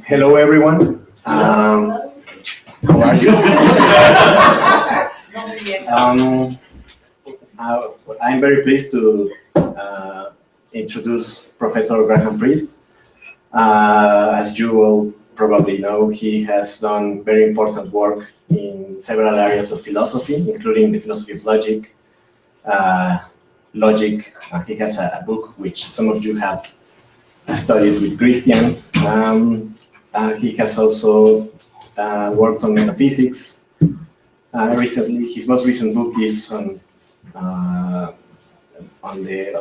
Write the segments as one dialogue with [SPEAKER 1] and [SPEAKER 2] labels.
[SPEAKER 1] Hello, everyone. How are you? I'm very pleased to introduce Professor Graham Priest. As you all probably know, he has done very important work in several areas of philosophy, including the philosophy of logic. He has a book which some of you have studied with Christian. He has also worked on metaphysics. Recently, his most recent book is on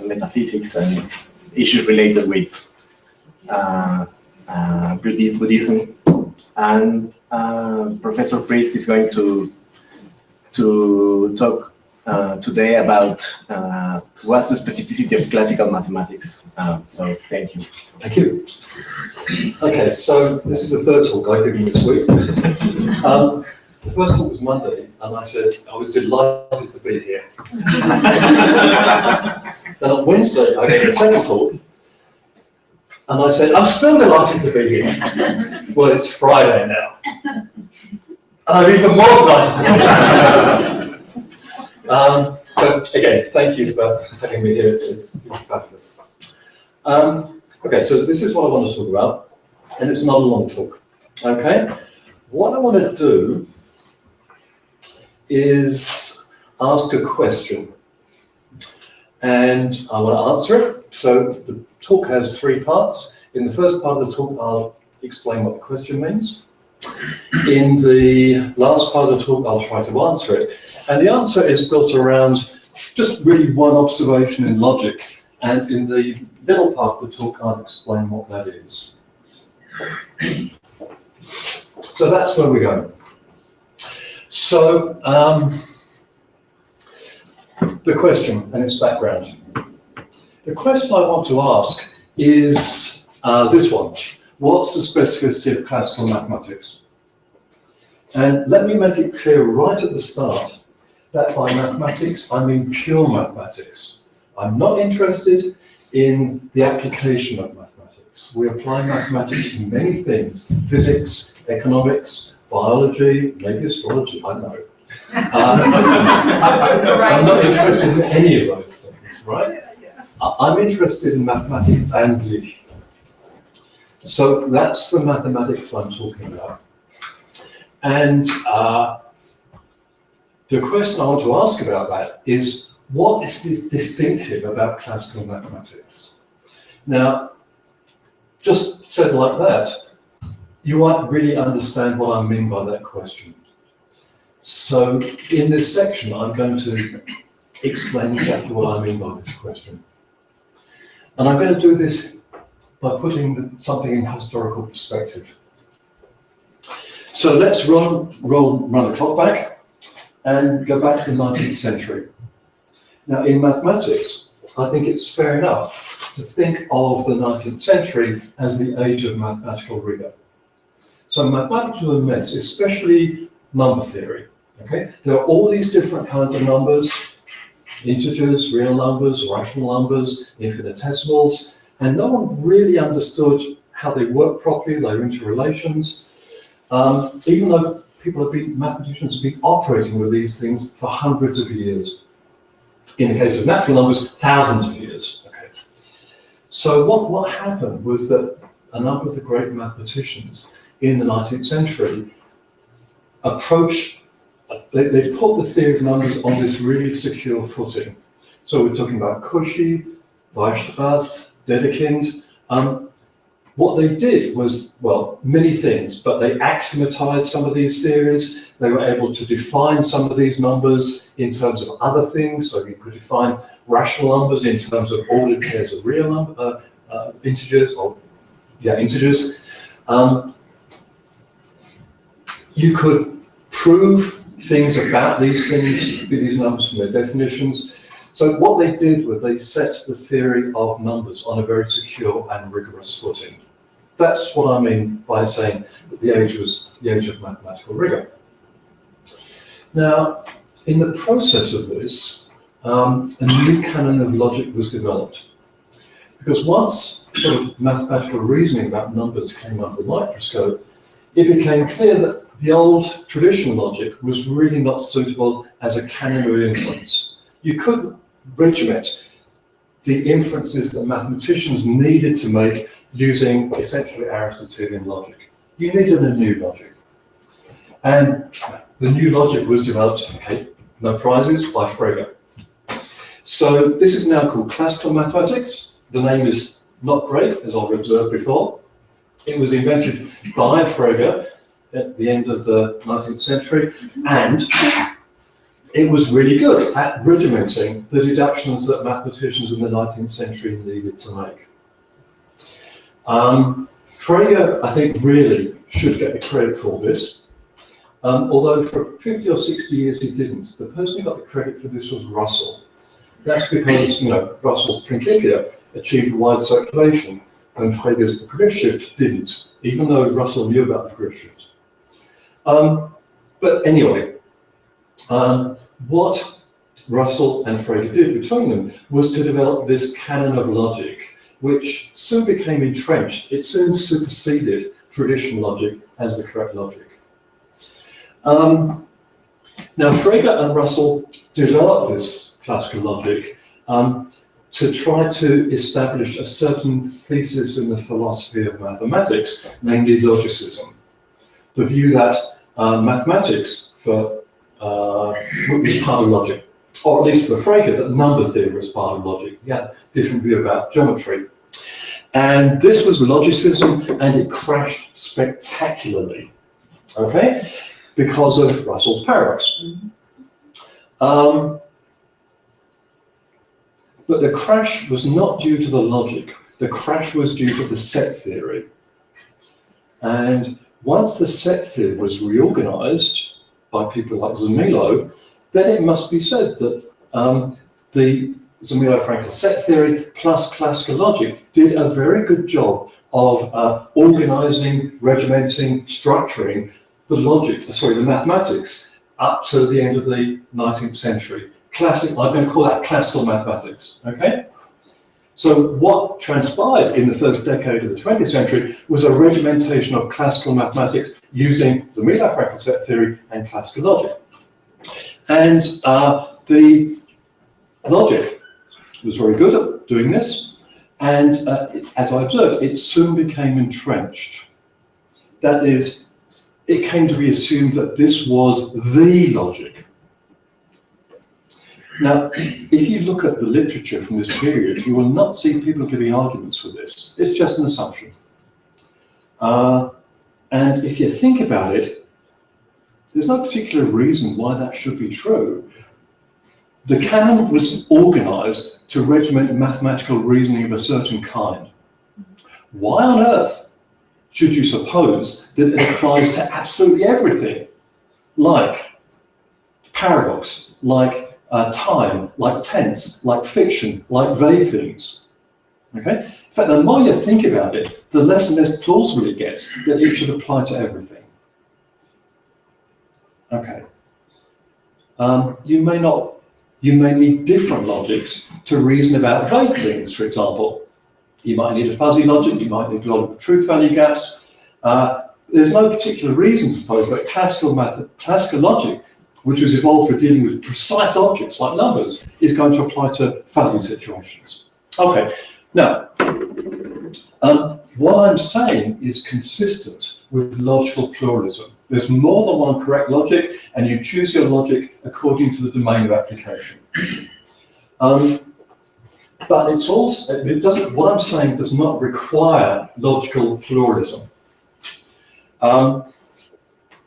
[SPEAKER 1] metaphysics and issues related with Buddhism. And Professor Priest is going to talk today about what's the specificity of classical mathematics. So thank you.
[SPEAKER 2] Thank you. Okay, so this is the third talk I've given this week. The first talk was Monday, and I said I was delighted to be here. Then on Wednesday, I gave a second talk, and I said I'm still delighted to be here. Well, it's Friday now, and I'm even more delighted to be here. But again, thank you for having me here. It's fabulous. Okay, so this is what I want to talk about, and it's not a long talk. Okay, what I want to do is ask a question, and I want to answer it. So the talk has three parts. In the first part of the talk, I'll explain what the question means. In the last part of the talk, I'll try to answer it. And the answer is built around just really one observation in logic. And in the middle part of the talk, I'll explain what that is. So that's where we're going. So the question and its background. The question I want to ask is this one. What's the specificity of classical mathematics? And let me make it clear right at the start that by mathematics, I mean pure mathematics. I'm not interested in the application of mathematics. We apply mathematics to many things: physics, economics, biology, maybe astrology, I don't know. I'm not interested in any of those things, right? I'm interested in mathematics and sich. So that's the mathematics I'm talking about. And the question I want to ask about that is, what is this distinctive about classical mathematics? Now, just said like that, you might really understand what I mean by that question. So in this section, I'm going to explain exactly what I mean by this question. And I'm going to do this by putting something in historical perspective. So let's run the clock back and go back to the 19th century. Now, in mathematics, I think it's fair enough to think of the 19th century as the age of mathematical rigor. So mathematics was a mess, especially number theory. Okay, there are all these different kinds of numbers: integers, real numbers, rational numbers, infinitesimals, and no one really understood how they work properly, their interrelations, even though mathematicians have been operating with these things for hundreds of years. In the case of natural numbers, thousands of years. Okay. So what happened was that a number of the great mathematicians in the 19th century they put the theory of numbers on this really secure footing. So we're talking about Cauchy, Weierstrass, Dedekind. What they did was, well, many things, but they axiomatized some of these theories. They were able to define some of these numbers in terms of other things. So you could define rational numbers in terms of ordered pairs of real integers. you could prove things about these things, these numbers from their definitions. So what they did was they set the theory of numbers on a very secure and rigorous footing. That's what I mean by saying that the age was the age of mathematical rigor. Now, in the process of this, a new canon of logic was developed. Because once sort of mathematical reasoning about numbers came under the microscope, it became clear that the old traditional logic was really not suitable as a canon of inference. You couldn't regiment the inferences that mathematicians needed to make using essentially Aristotelian logic. You needed a new logic. And the new logic was developed, okay, no prizes, by Frege. So this is now called classical mathematics. The name is not great, as I've observed before. It was invented by Frege at the end of the 19th century, and it was really good at regimenting the deductions that mathematicians in the 19th century needed to make. Frege, I think, really should get the credit for this, although for 50 or 60 years he didn't. The person who got the credit for this was Russell. That's because, you know, Russell's Principia achieved wide circulation, and Frege's Begriffsschrift didn't, even though Russell knew about the Begriffsschrift. But anyway, what Russell and Frege did between them was to develop this canon of logic, which soon became entrenched. It soon superseded traditional logic as the correct logic. Now, Frege and Russell developed this classical logic to try to establish a certain thesis in the philosophy of mathematics, namely logicism. The view that mathematics was part of logic, or at least for Frege, that number theory was part of logic. He had a different view about geometry. And this was logicism, and it crashed spectacularly, okay, because of Russell's paradox. But the crash was not due to the logic. The crash was due to the set theory. And once the set theory was reorganized by people like Zumilo, then it must be said that the Zumilo-Fraenkel set theory plus classical logic did a very good job of organizing, regimenting, structuring the the mathematics up to the end of the 19th century. I'm going to call that classical mathematics, okay? So what transpired in the first decade of the 20th century was a regimentation of classical mathematics using the Zumilo-Fraenkel set theory and classical logic. And the logic was very good at doing this, and as I observed, it soon became entrenched. That is, it came to be assumed that this was the logic. Now, if you look at the literature from this period, you will not see people giving arguments for this. It's just an assumption. And if you think about it, there's no particular reason why that should be true. The canon was organized to regiment mathematical reasoning of a certain kind. Why on earth should you suppose that it applies to absolutely everything, like paradox, like time, like tense, like fiction, like vague things? Okay? In fact, the more you think about it, the less and less plausible it gets that it should apply to everything. Okay. You may need different logics to reason about vague things, for example. You might need a fuzzy logic, you might need a lot of truth value gaps. There's no particular reason to suppose that classical logic, which was evolved for dealing with precise objects like numbers, is going to apply to fuzzy situations. Okay, now, what I'm saying is consistent with logical pluralism. There's more than one correct logic, and you choose your logic according to the domain of application. But it's also, what I'm saying does not require logical pluralism.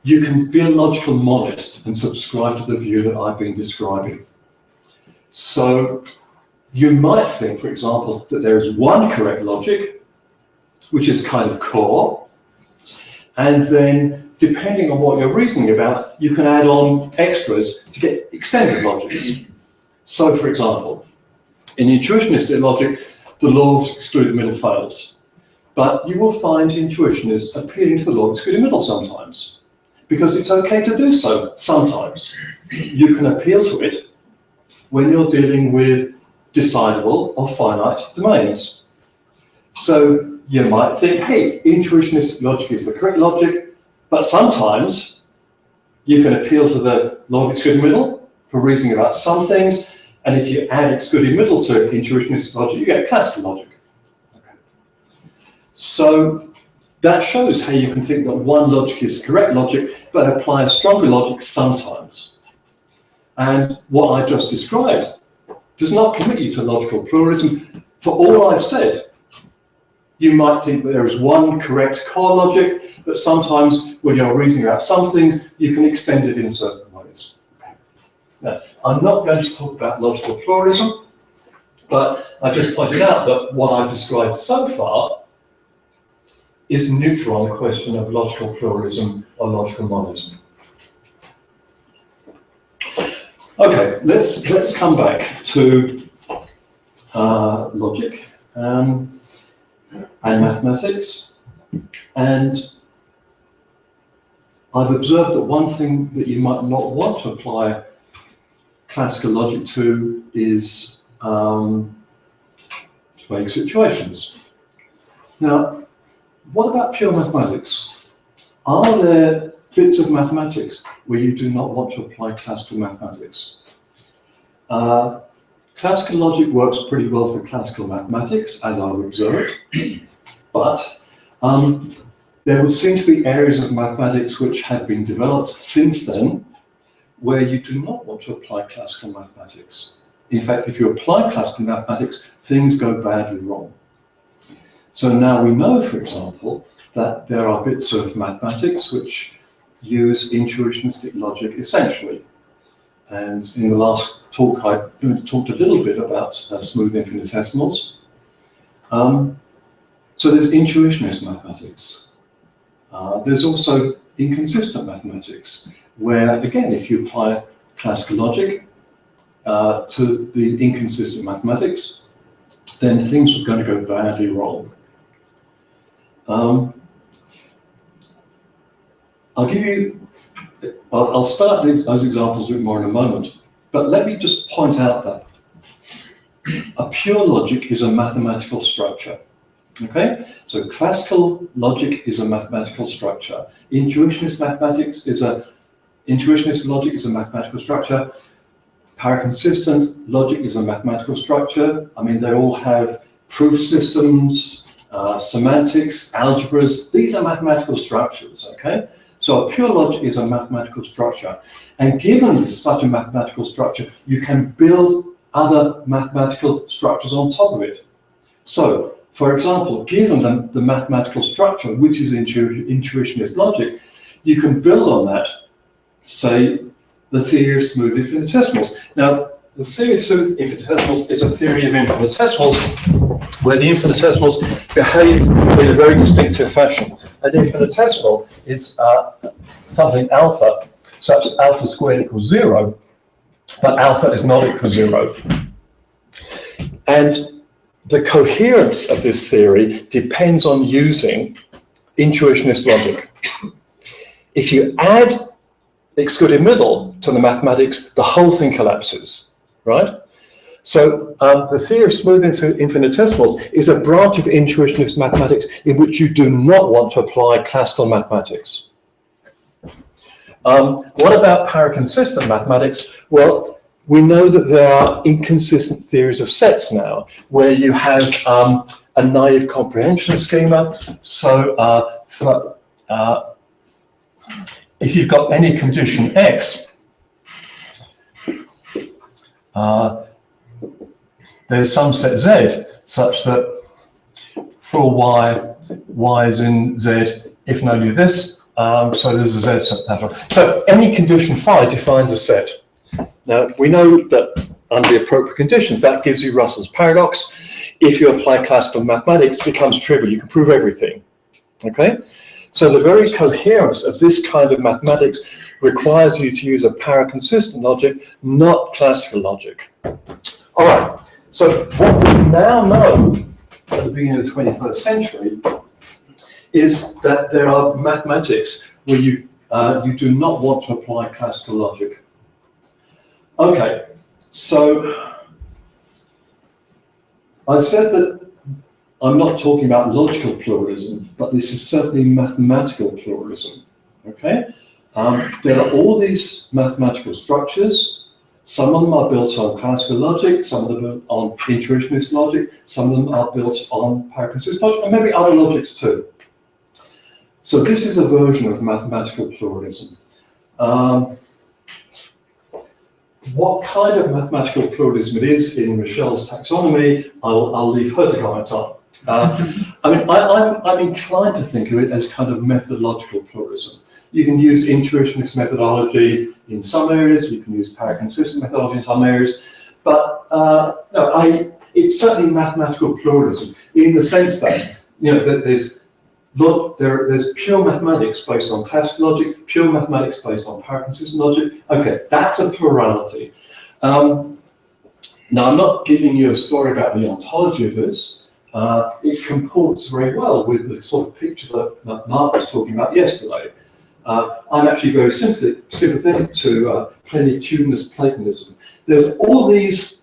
[SPEAKER 2] You can be a logical monist and subscribe to the view that I've been describing. So you might think, for example, that there is one correct logic, which is kind of core, and then depending on what you're reasoning about, you can add on extras to get extended logics. So, for example, in intuitionistic logic, the law of excluded middle fails. But you will find intuitionists appealing to the law of excluded middle sometimes, because it's okay to do so sometimes. You can appeal to it when you're dealing with decidable or finite domains. So you might think, hey, intuitionist logic is the correct logic, but sometimes you can appeal to the law of excluded middle for reasoning about some things, and if you add excluded middle to intuitionist logic, you get classical logic. Okay. So that shows how you can think that one logic is correct logic, but apply a stronger logic sometimes. And what I just described does not commit you to logical pluralism. For all I've said, you might think that there is one correct core logic, but sometimes when you're reasoning about some things, you can extend it in certain ways. Now, I'm not going to talk about logical pluralism, but I just pointed out that what I've described so far is neutral on the question of logical pluralism or logical monism. Okay, let's come back to logic and mathematics. And I've observed that one thing that you might not want to apply classical logic to is vague situations. Now, what about pure mathematics? Are there bits of mathematics where you do not want to apply classical mathematics? Classical logic works pretty well for classical mathematics, as I've observed, but there would seem to be areas of mathematics which have been developed since then where you do not want to apply classical mathematics. In fact, if you apply classical mathematics, things go badly wrong. So now we know, for example, that there are bits of mathematics which use intuitionistic logic essentially. And in the last talk, I talked a little bit about smooth infinitesimals. So there's intuitionist mathematics. There's also inconsistent mathematics, where, again, if you apply classical logic to the inconsistent mathematics, then things are going to go badly wrong. I'll spell out those examples a bit more in a moment, but let me just point out that a pure logic is a mathematical structure. Okay, so classical logic is a mathematical structure. Intuitionist logic is a mathematical structure. Paraconsistent logic is a mathematical structure. I mean, they all have proof systems, semantics, algebras. These are mathematical structures, okay? So a pure logic is a mathematical structure. And given such a mathematical structure, you can build other mathematical structures on top of it. So, for example, given the mathematical structure, which is intuitionist logic, you can build on that, say, the theory of smooth infinitesimals. Now, the theory of smooth infinitesimals is a theory of infinitesimals where the infinitesimals behave in a very distinctive fashion. An infinitesimal is something alpha, such that alpha squared equals 0, but alpha is not equal to 0. And the coherence of this theory depends on using intuitionist logic. If you add excluded middle to the mathematics, the whole thing collapses, right? So the theory of smooth infinitesimals is a branch of intuitionist mathematics in which you do not want to apply classical mathematics. What about paraconsistent mathematics? Well, we know that there are inconsistent theories of sets now, where you have a naive comprehension schema. So if you've got any condition x, there's some set z such that for all y is in z if and only this, so there's a z set. So any condition phi defines a set. Now, we know that under the appropriate conditions, that gives you Russell's paradox. If you apply classical mathematics, it becomes trivial. You can prove everything, okay? So the very coherence of this kind of mathematics requires you to use a paraconsistent logic, not classical logic. All right, so what we now know at the beginning of the 21st century is that there are mathematics where you do not want to apply classical logic. Okay, so I've said that I'm not talking about logical pluralism, but this is certainly mathematical pluralism, okay? There are all these mathematical structures. Some of them are built on classical logic, some of them are built on intuitionist logic, some of them are built on paraconsistent logic, and maybe other logics too. So this is a version of mathematical pluralism. What kind of mathematical pluralism it is in Michelle's taxonomy, I'll leave her to comment on. I mean, I'm inclined to think of it as kind of methodological pluralism. You can use intuitionist methodology in some areas, you can use paraconsistent methodology in some areas, but no, it's certainly mathematical pluralism in the sense that, you know, that there's pure mathematics based on classical logic, pure mathematics based on paraconsistent logic. Okay, that's a plurality. Now, I'm not giving you a story about the ontology of this. It comports very well with the sort of picture that Mark was talking about yesterday. I'm actually very sympathetic to plenitudinous Platonism. There's all these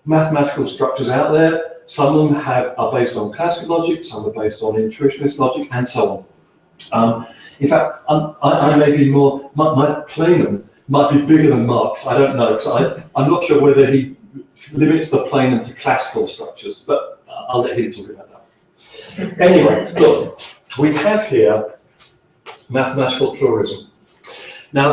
[SPEAKER 2] mathematical structures out there. Some of them are based on classical logic, some are based on intuitionist logic, and so on. In fact, I may be more, my plenum might be bigger than Mark's, I don't know, because I'm not sure whether he limits the plenum to classical structures, but I'll let him talk about that. Anyway, look, we have here mathematical pluralism. Now,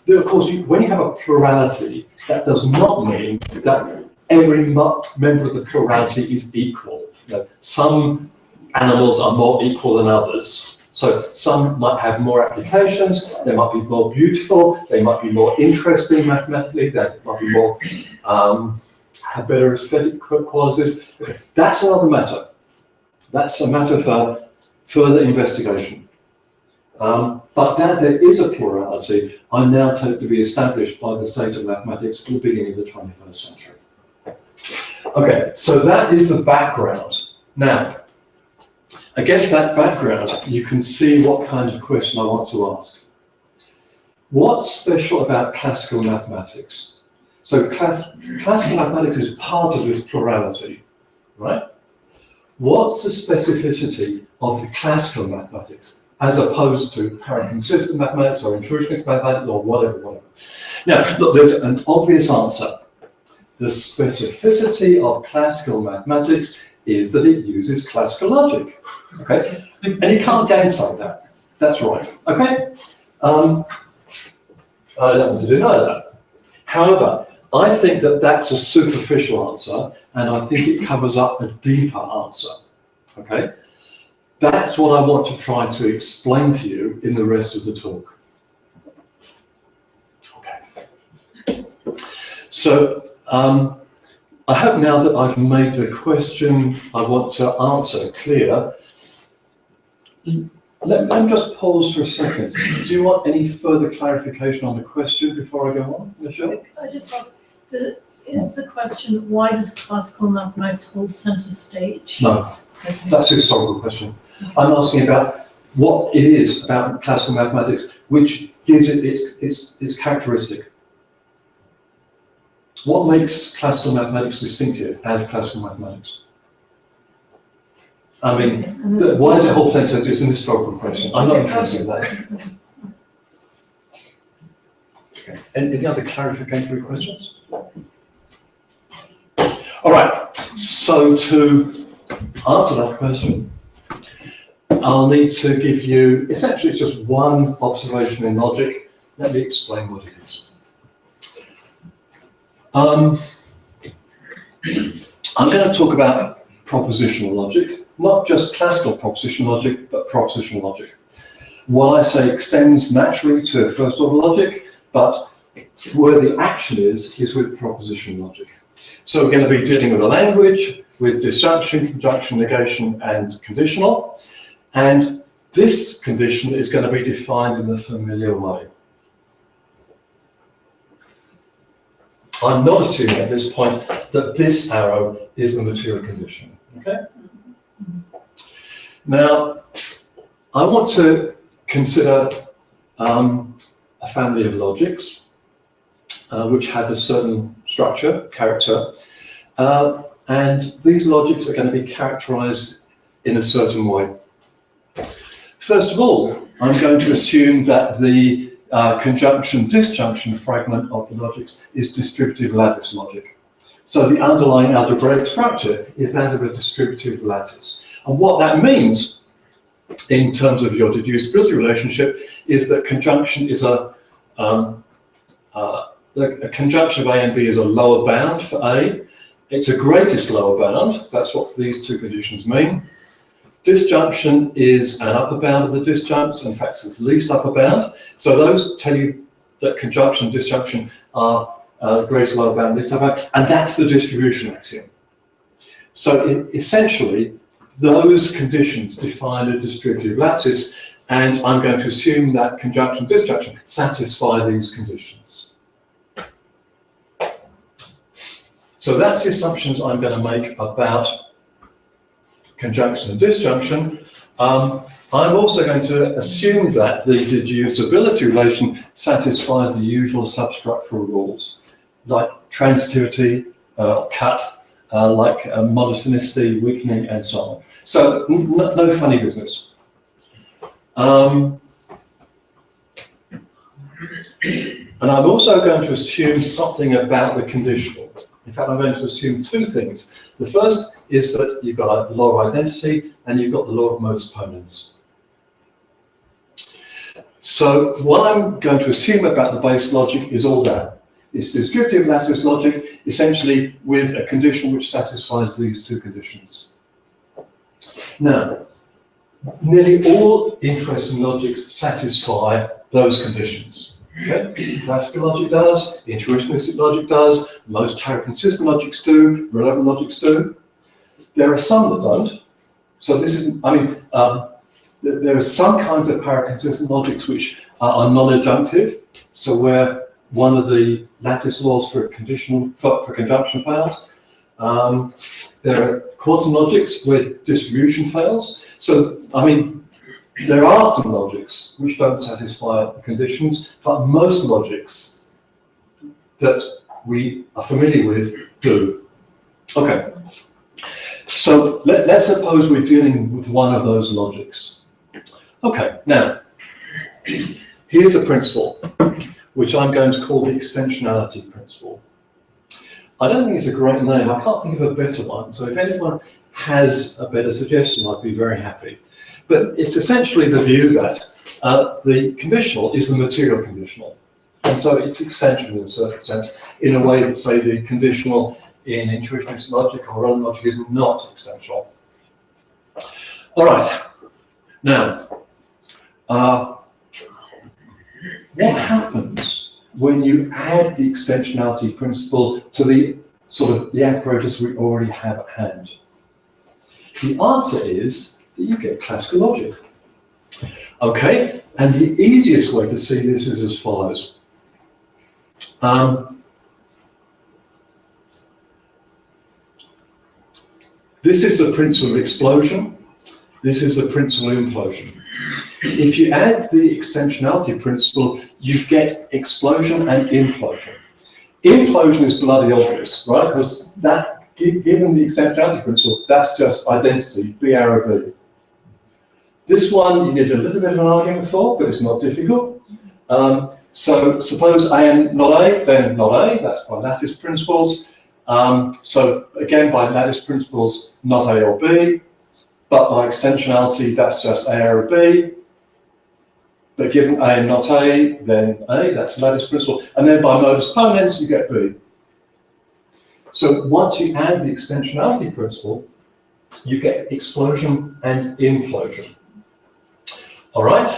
[SPEAKER 2] of course, when you have a plurality, that does not mean that every member of the plurality is equal. You know, some animals are more equal than others. So some might have more applications, they might be more beautiful, they might be more interesting mathematically, they might be more, have better aesthetic qualities. Okay, that's another matter. That's a matter for further investigation. But that there is a plurality, I now take to be established by the state of mathematics at the beginning of the 21st century. Okay, so that is the background. Now, against that background, you can see what kind of question I want to ask. What's special about classical mathematics? So classical mathematics is part of this plurality, right? What's the specificity of the classical mathematics as opposed to paraconsistent mathematics or intuitionist mathematics or whatever. Now, look, there's an obvious answer. The specificity of classical mathematics is that it uses classical logic, okay? And you can't gainsay that. That's right, okay? I don't want to deny that. However, I think that that's a superficial answer, and I think it covers up a deeper answer, okay? That's what I want to try to explain to you in the rest of the talk. Okay. So, I hope now that I've made the question I want to answer clear. Let me just pause for a second. Do you want any further clarification on the question before I go on, Michelle?
[SPEAKER 3] Can I just ask, is the question, why does classical mathematics hold center stage?
[SPEAKER 2] No, okay. That's a historical question. I'm asking about what it is about classical mathematics which gives it its characteristic. What makes classical mathematics distinctive as classical mathematics? I mean, why is it hold center stage? It's an historical question. I'm not interested in that. Okay. Any other clarificatory questions? All right. So to answer that question, I'll need to give you, essentially it's just one observation in logic. Let me explain what it is. I'm going to talk about propositional logic, not just classical propositional logic, but propositional logic. What I say extends naturally to first order logic, but where the action is with propositional logic. So we're going to be dealing with a language, with disjunction, conjunction, negation, and conditional. And this condition is going to be defined in the familiar way. I'm not assuming at this point that this arrow is the material condition. Okay? Now, I want to consider a family of logics which have a certain structure, character, and these logics are going to be characterized in a certain way. First of all, I'm going to assume that the conjunction-disjunction fragment of the logics is distributive lattice logic. So the underlying algebraic structure is that of a distributive lattice. And what that means, in terms of your deducibility relationship, is that conjunction is a conjunction of A and B is a lower bound for A. It's a greatest lower bound. That's what these two conditions mean. Disjunction is an upper bound of the disjuncts. In fact, it's the least upper bound. So those tell you that conjunction and disjunction are greatest lower bound, least upper bound, and that's the distribution axiom. So essentially, those conditions define a distributive lattice, and I'm going to assume that conjunction and disjunction satisfy these conditions. So that's the assumptions I'm going to make about conjunction and disjunction. I'm also going to assume that the deducibility relation satisfies the usual substructural rules, like transitivity, cut, like monotonicity, weakening, and so on. So no funny business. And I'm also going to assume something about the conditional. In fact, I'm going to assume two things. The first is that you've got the law of identity and you've got the law of most opponents. So what I'm going to assume about the base logic is all that. It's distributive lattice logic, essentially with a condition which satisfies these two conditions. Now, nearly all interesting logics satisfy those conditions. Okay? Classical logic does, intuitionistic logic does, most para-consistent logics do, relevant logics do. There are some that don't. So this is, there are some kinds of para-consistent logics which are non-adjunctive. So where one of the lattice laws for conditional for conjunction fails. There are quantum logics where distribution fails. So there are some logics which don't satisfy the conditions, but most logics that we are familiar with do. Okay. So let's suppose we're dealing with one of those logics. Okay, now, here's a principle, which I'm going to call the extensionality principle. I don't think it's a great name. I can't think of a better one. So if anyone has a better suggestion, I'd be very happy. But it's essentially the view that the conditional is the material conditional. And so it's extension in a certain sense, in a way that, say, the conditional in intuitionist logic or relevant logic is not extensional. All right. Now, what happens when you add the extensionality principle to the apparatus we already have at hand? The answer is that you get classical logic. Okay, and the easiest way to see this is as follows. This is the principle of explosion. This is the principle of implosion. If you add the extensionality principle, you get explosion and implosion. Implosion is bloody obvious, right? Because that, given the extensionality principle, that's just identity, B arrow B. This one, you need a little bit of an argument for, but it's not difficult. So suppose A and not A, then not A, that's by lattice principles. So again, by lattice principles, not A or B, but by extensionality, that's just A arrow B. But given A and not A, then A, that's lattice principle. And then by modus ponens, you get B. So once you add the extensionality principle, you get explosion and implosion. All right,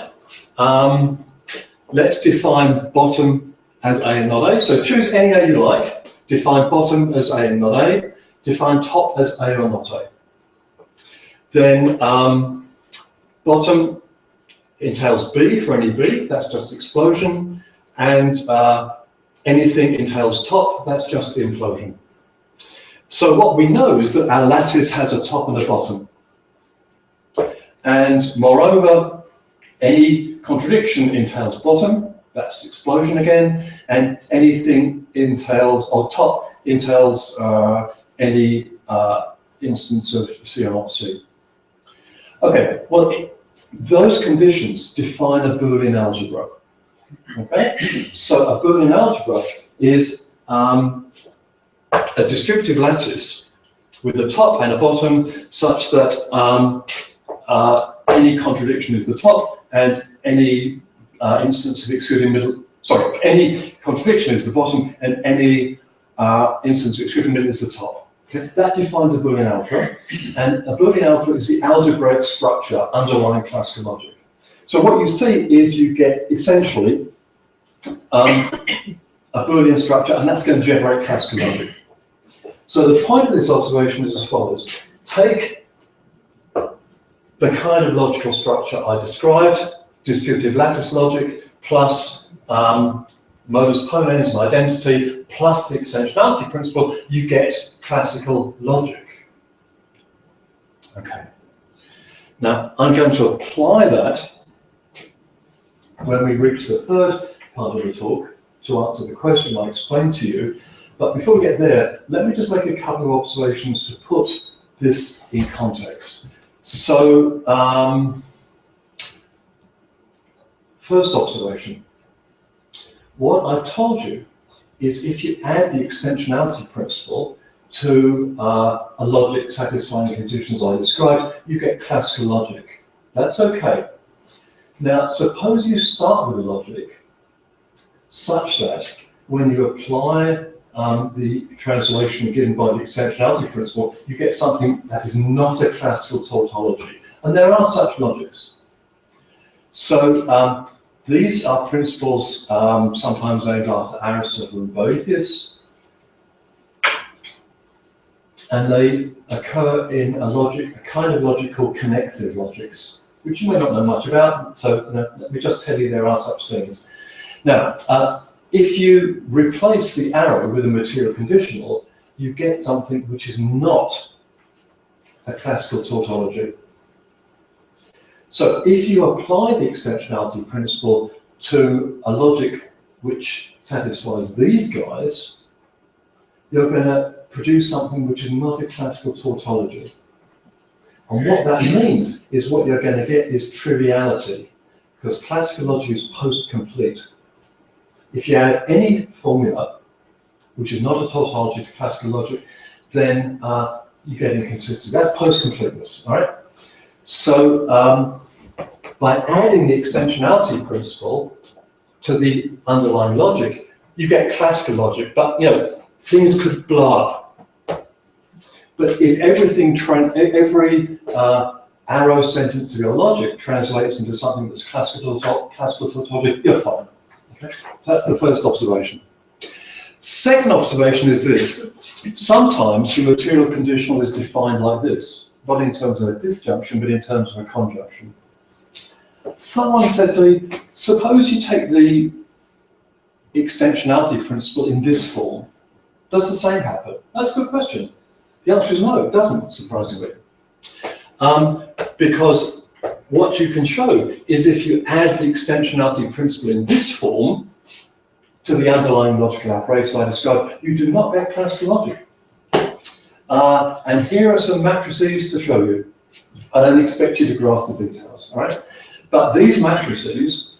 [SPEAKER 2] let's define bottom as A and not A. So choose any A you like. Define bottom as A and not A. Define top as A or not A. Then bottom entails B for any B, that's just explosion, and anything entails top, that's just implosion. So what we know is that our lattice has a top and a bottom. And moreover, any contradiction entails bottom, that's explosion again, and anything entails, or top entails any instance of C or not C. Okay, well, those conditions define a Boolean algebra. Okay, so a Boolean algebra is a distributive lattice with a top and a bottom, such that any contradiction is the top, and any instance of excluding middle. Sorry, any contradiction is the bottom, and any instance of excluding middle is the top. Okay? That defines a Boolean algebra, and a Boolean algebra is the algebraic structure underlying classical logic. So what you see is you get essentially a Boolean structure, and that's going to generate classical logic. So the point of this observation is as follows. Take the kind of logical structure I described, distributive lattice logic, plus modus ponens and identity, plus the extensionality principle, you get classical logic. Okay. Now, I'm going to apply that when we reach the third part of the talk to answer the question I explained to you. But before we get there, let me just make a couple of observations to put this in context. So, first observation. What I've told you is if you add the extensionality principle to a logic satisfying the conditions I described, you get classical logic. That's okay. Now, suppose you start with a logic such that when you apply the translation given by the extensionality principle, you get something that is not a classical tautology. And there are such logics. So these are principles sometimes named after Aristotle and Boethius. And they occur in a kind of logic called connective logics, which you may not know much about. So let me just tell you there are such things. Now, if you replace the arrow with a material conditional, you get something which is not a classical tautology. So if you apply the extensionality principle to a logic which satisfies these guys, you're going to produce something which is not a classical tautology. And what that means is what you're going to get is triviality, because classical logic is post-complete. If you add any formula which is not a tautology to classical logic, then you get inconsistency. That's post-completeness, all right? So by adding the extensionality principle to the underlying logic, you get classical logic, but things could blow up. But if every arrow sentence of your logic translates into something that's classical tautology, you're fine. Okay? So that's the first observation. Second observation is this. Sometimes the material conditional is defined like this, not in terms of a disjunction, but in terms of a conjunction. Someone said to me, suppose you take the extensionality principle in this form. Does the same happen? That's a good question. The answer is no, it doesn't, surprisingly. Because what you can show is if you add the extensionality principle in this form to the underlying logical apparatus I described, you do not get classical logic. And here are some matrices to show you. I don't expect you to grasp the details, all right? But these matrices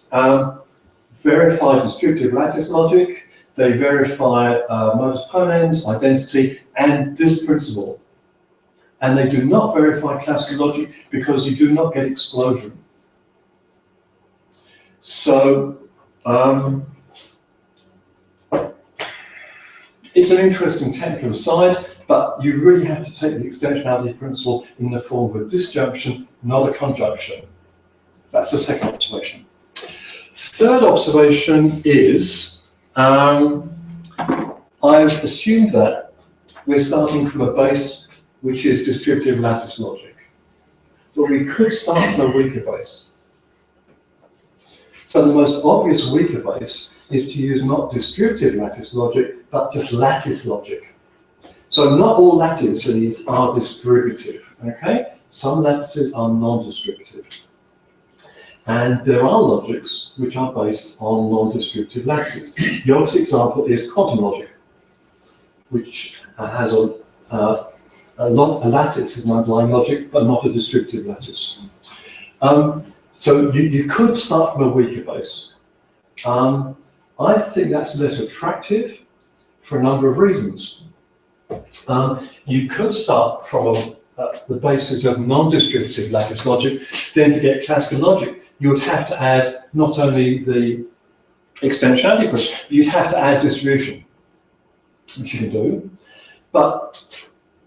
[SPEAKER 2] verify distributive lattice logic, they verify modus ponens, identity, and this principle. And they do not verify classical logic because you do not get explosion. So it's an interesting technical aside, but you really have to take the extensionality principle in the form of a disjunction, not a conjunction. That's the second observation. Third observation is, I've assumed that we're starting from a base which is distributive lattice logic. But we could start from a weaker base. So the most obvious weaker base is to use not distributive lattice logic, but just lattice logic. So not all lattices are distributive, okay? Some lattices are non-distributive. And there are logics which are based on non-distributive lattices. The obvious example is quantum logic, which has a lattice is an underlying logic, but not a distributive lattice. So you could start from a weaker base. I think that's less attractive for a number of reasons. You could start from the basis of non-distributive lattice logic, then to get classical logic, you would have to add not only the extensionality principle, you'd have to add distribution, which you can do, but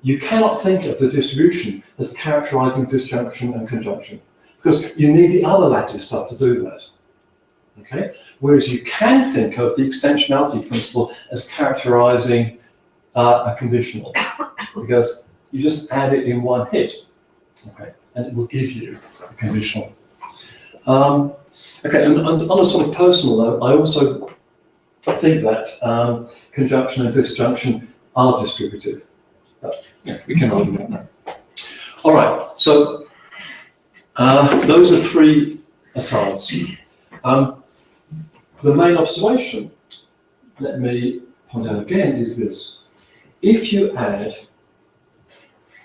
[SPEAKER 2] you cannot think of the distribution as characterizing disjunction and conjunction, because you need the other lattice stuff to do that. Okay? Whereas you can think of the extensionality principle as characterizing a conditional, because you just add it in one hit, okay, and it will give you a conditional. Okay, and on a sort of personal note, I also think that conjunction and disjunction are distributive. But, yeah, we can argue about that. All right, so those are three asides. The main observation, let me point out again, is this. If you add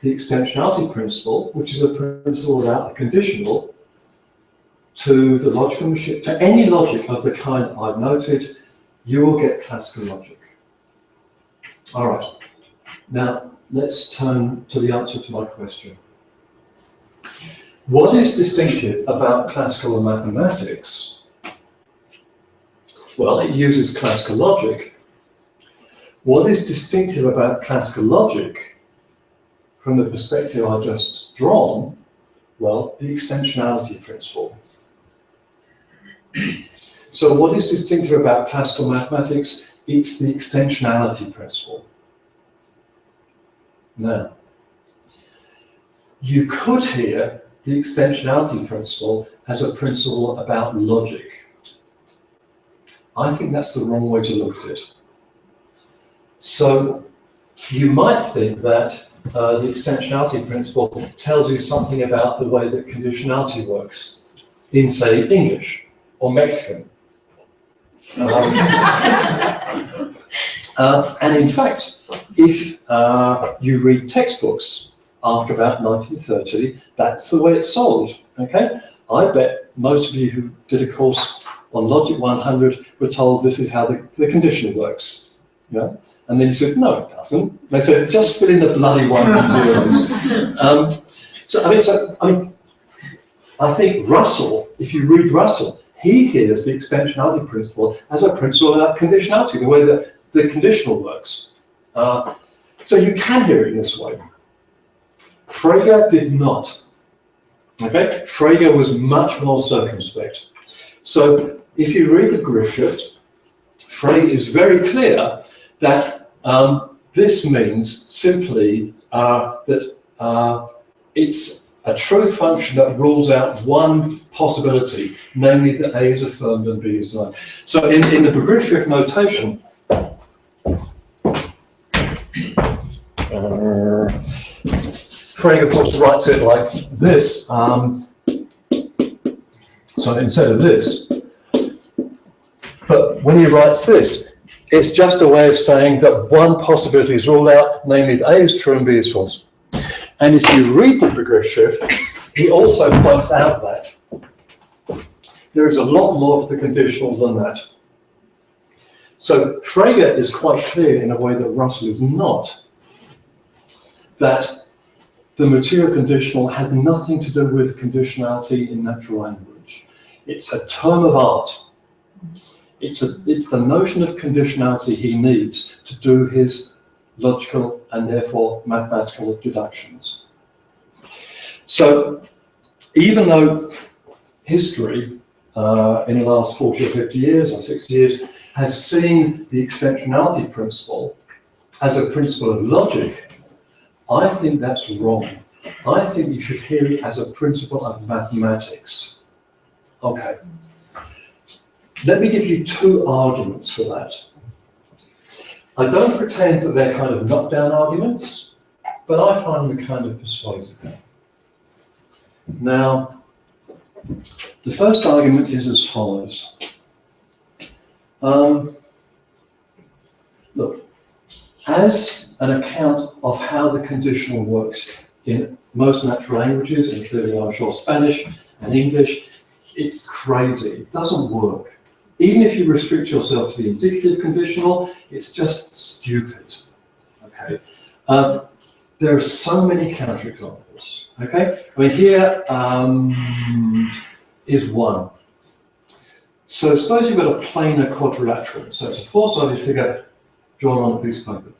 [SPEAKER 2] the extensionality principle, which is a principle without a conditional, to the logical machine, to any logic of the kind I've noted, you will get classical logic. All right, now let's turn to the answer to my question. What is distinctive about classical mathematics? Well, it uses classical logic. What is distinctive about classical logic from the perspective I've just drawn? Well, the extensionality principle. So what is distinctive about classical mathematics? It's the extensionality principle. Now, you could hear the extensionality principle as a principle about logic. I think that's the wrong way to look at it. So you might think that the extensionality principle tells you something about the way that conditionality works in, say, English or Mexican. And in fact, if you read textbooks after about 1930, that's the way it's sold, okay? I bet most of you who did a course on Logic 100 were told this is how the conditional works, yeah? And then you said, no, it doesn't. They said, just fill in the bloody ones and zeros. I think Russell, if you read Russell, he hears the extensionality principle as a principle about conditionality, the way that the conditional works. So you can hear it in this way. Frege did not. Okay, Frege was much more circumspect. So if you read the Begriffsschrift, Frege is very clear that this means simply that it's a truth function that rules out one possibility, namely that A is affirmed and B is denied. So in the Begriffsschrift notation, Frege, of course, writes it like this. So instead of this, but when he writes this, it's just a way of saying that one possibility is ruled out, namely that A is true and B is false. And if you read the Begriffsschrift, he also points out that there is a lot more to the conditional than that. So Frege is quite clear in a way that Russell is not, that the material conditional has nothing to do with conditionality in natural language. It's a term of art. It's the notion of conditionality he needs to do his logical and therefore mathematical deductions. So even though history in the last 40 or 50 years or 60 years has seen the extensionality principle as a principle of logic, I think that's wrong. I think you should hear it as a principle of mathematics. Okay. let me give you two arguments for that. I don't pretend that they're kind of knockdown arguments, but I find them kind of persuasive. Now, the first argument is as follows. Look, as an account of how the conditional works in most natural languages, including, I'm sure, Spanish and English, it's crazy. It doesn't work. Even if you restrict yourself to the indicative conditional, it's just stupid. Okay. There are so many counterexamples. Okay. I mean, here is one. So suppose you've got a planar quadrilateral. So it's a four-sided figure drawn on a piece of paper.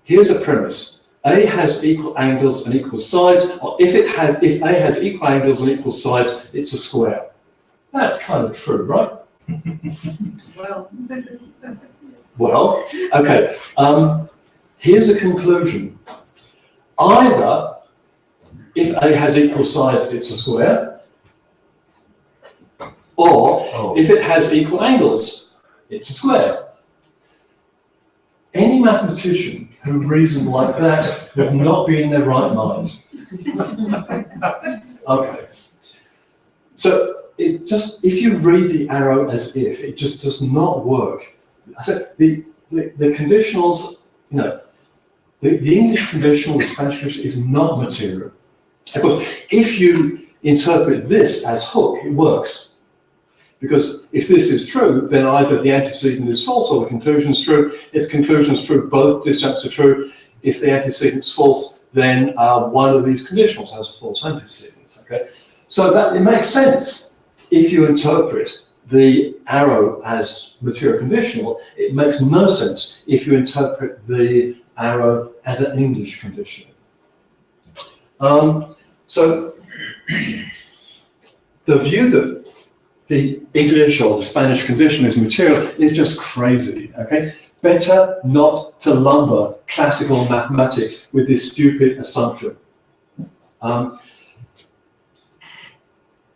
[SPEAKER 2] Here's a premise. A has equal angles and equal sides, or if A has equal angles and equal sides, it's a square. That's kind of true, right? Well, okay. Here's a conclusion. Either if A has equal sides, it's a square, or if it has equal angles, it's a square. Any mathematician who reasoned like that would not be in their right mind. Okay. So it just, if you read the arrow as if, it just does not work. I said the conditionals, you know, the English conditional, the Spanish conditional is not material. Of course, if you interpret this as hook, it works. Because if this is true, then either the antecedent is false or the conclusion is true. If the conclusion is true, both disjuncts are true. If the antecedent is false, then one of these conditionals has a false antecedent. Okay, so that it makes sense if you interpret the arrow as material conditional. It makes no sense if you interpret the arrow as an English conditional. So the view that the English or the Spanish condition is material is just crazy, okay? Better not to lumber classical mathematics with this stupid assumption.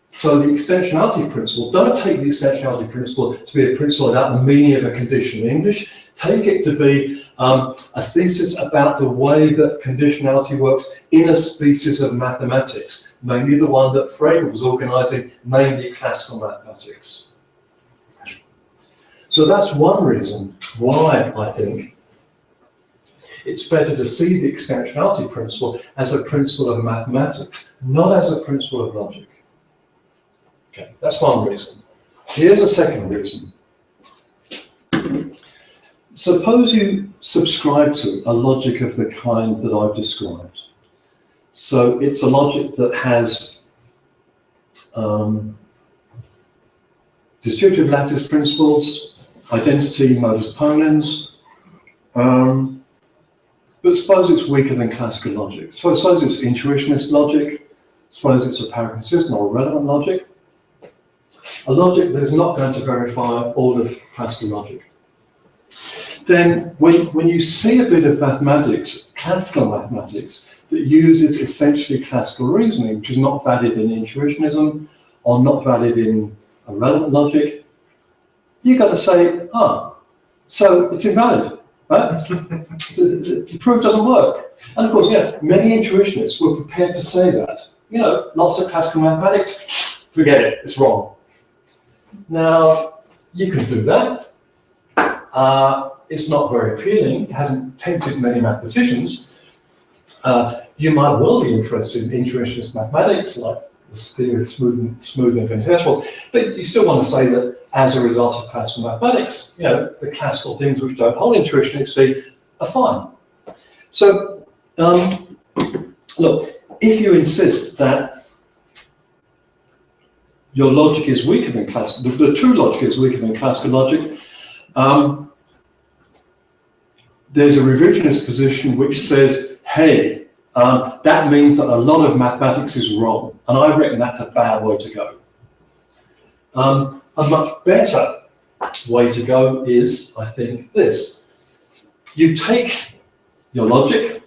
[SPEAKER 2] So the extensionality principle, don't take the extensionality principle to be a principle about the meaning of a condition in English. Take it to be a thesis about the way that conditionality works in a species of mathematics, mainly the one that Frege was organizing, namely classical mathematics. So that's one reason why I think it's better to see the extensionality principle as a principle of mathematics, not as a principle of logic. Okay, that's one reason. Here's a second reason. Suppose you subscribe to a logic of the kind that I've described. So it's a logic that has distributive lattice principles, identity modus ponens, but suppose it's weaker than classical logic. So suppose it's intuitionist logic, suppose it's apparent consistent or relevant logic, a logic that is not going to verify all of classical logic. Then when you see a bit of mathematics, classical mathematics, that uses essentially classical reasoning, which is not valid in intuitionism or not valid in a relevant logic, you've got to say, so it's invalid, right? the proof doesn't work. And of course, yeah, many intuitionists were prepared to say that. You know, lots of classical mathematics, forget it, it's wrong. Now, you can do that. It's not very appealing. It hasn't tempted many mathematicians. You might well be interested in intuitionist mathematics, like the theory of smooth infinitesimals, but you still want to say that as a result of classical mathematics, you know, the classical things which don't hold intuitionistically are fine. So, look, if you insist that your logic is weaker than classical, the true logic is weaker than classical logic, there's a revisionist position which says, hey, that means that a lot of mathematics is wrong. And I reckon that's a bad way to go. A much better way to go is, I think, this. You take your logic,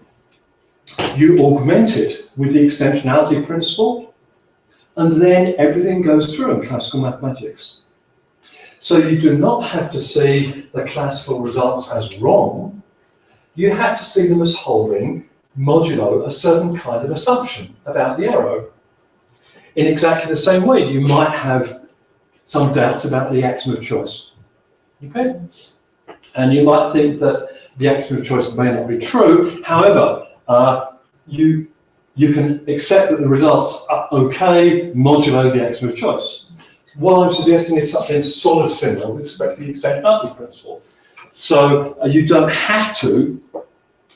[SPEAKER 2] you augment it with the extensionality principle, and then everything goes through in classical mathematics. So you do not have to see the classical results as wrong. You have to see them as holding modulo a certain kind of assumption about the arrow. In exactly the same way, you might have some doubts about the axiom of choice. Okay? And you might think that the axiom of choice may not be true. However, you can accept that the results are okay modulo the axiom of choice. What I'm suggesting is something sort of similar with respect to the extensionality principle. So you don't have to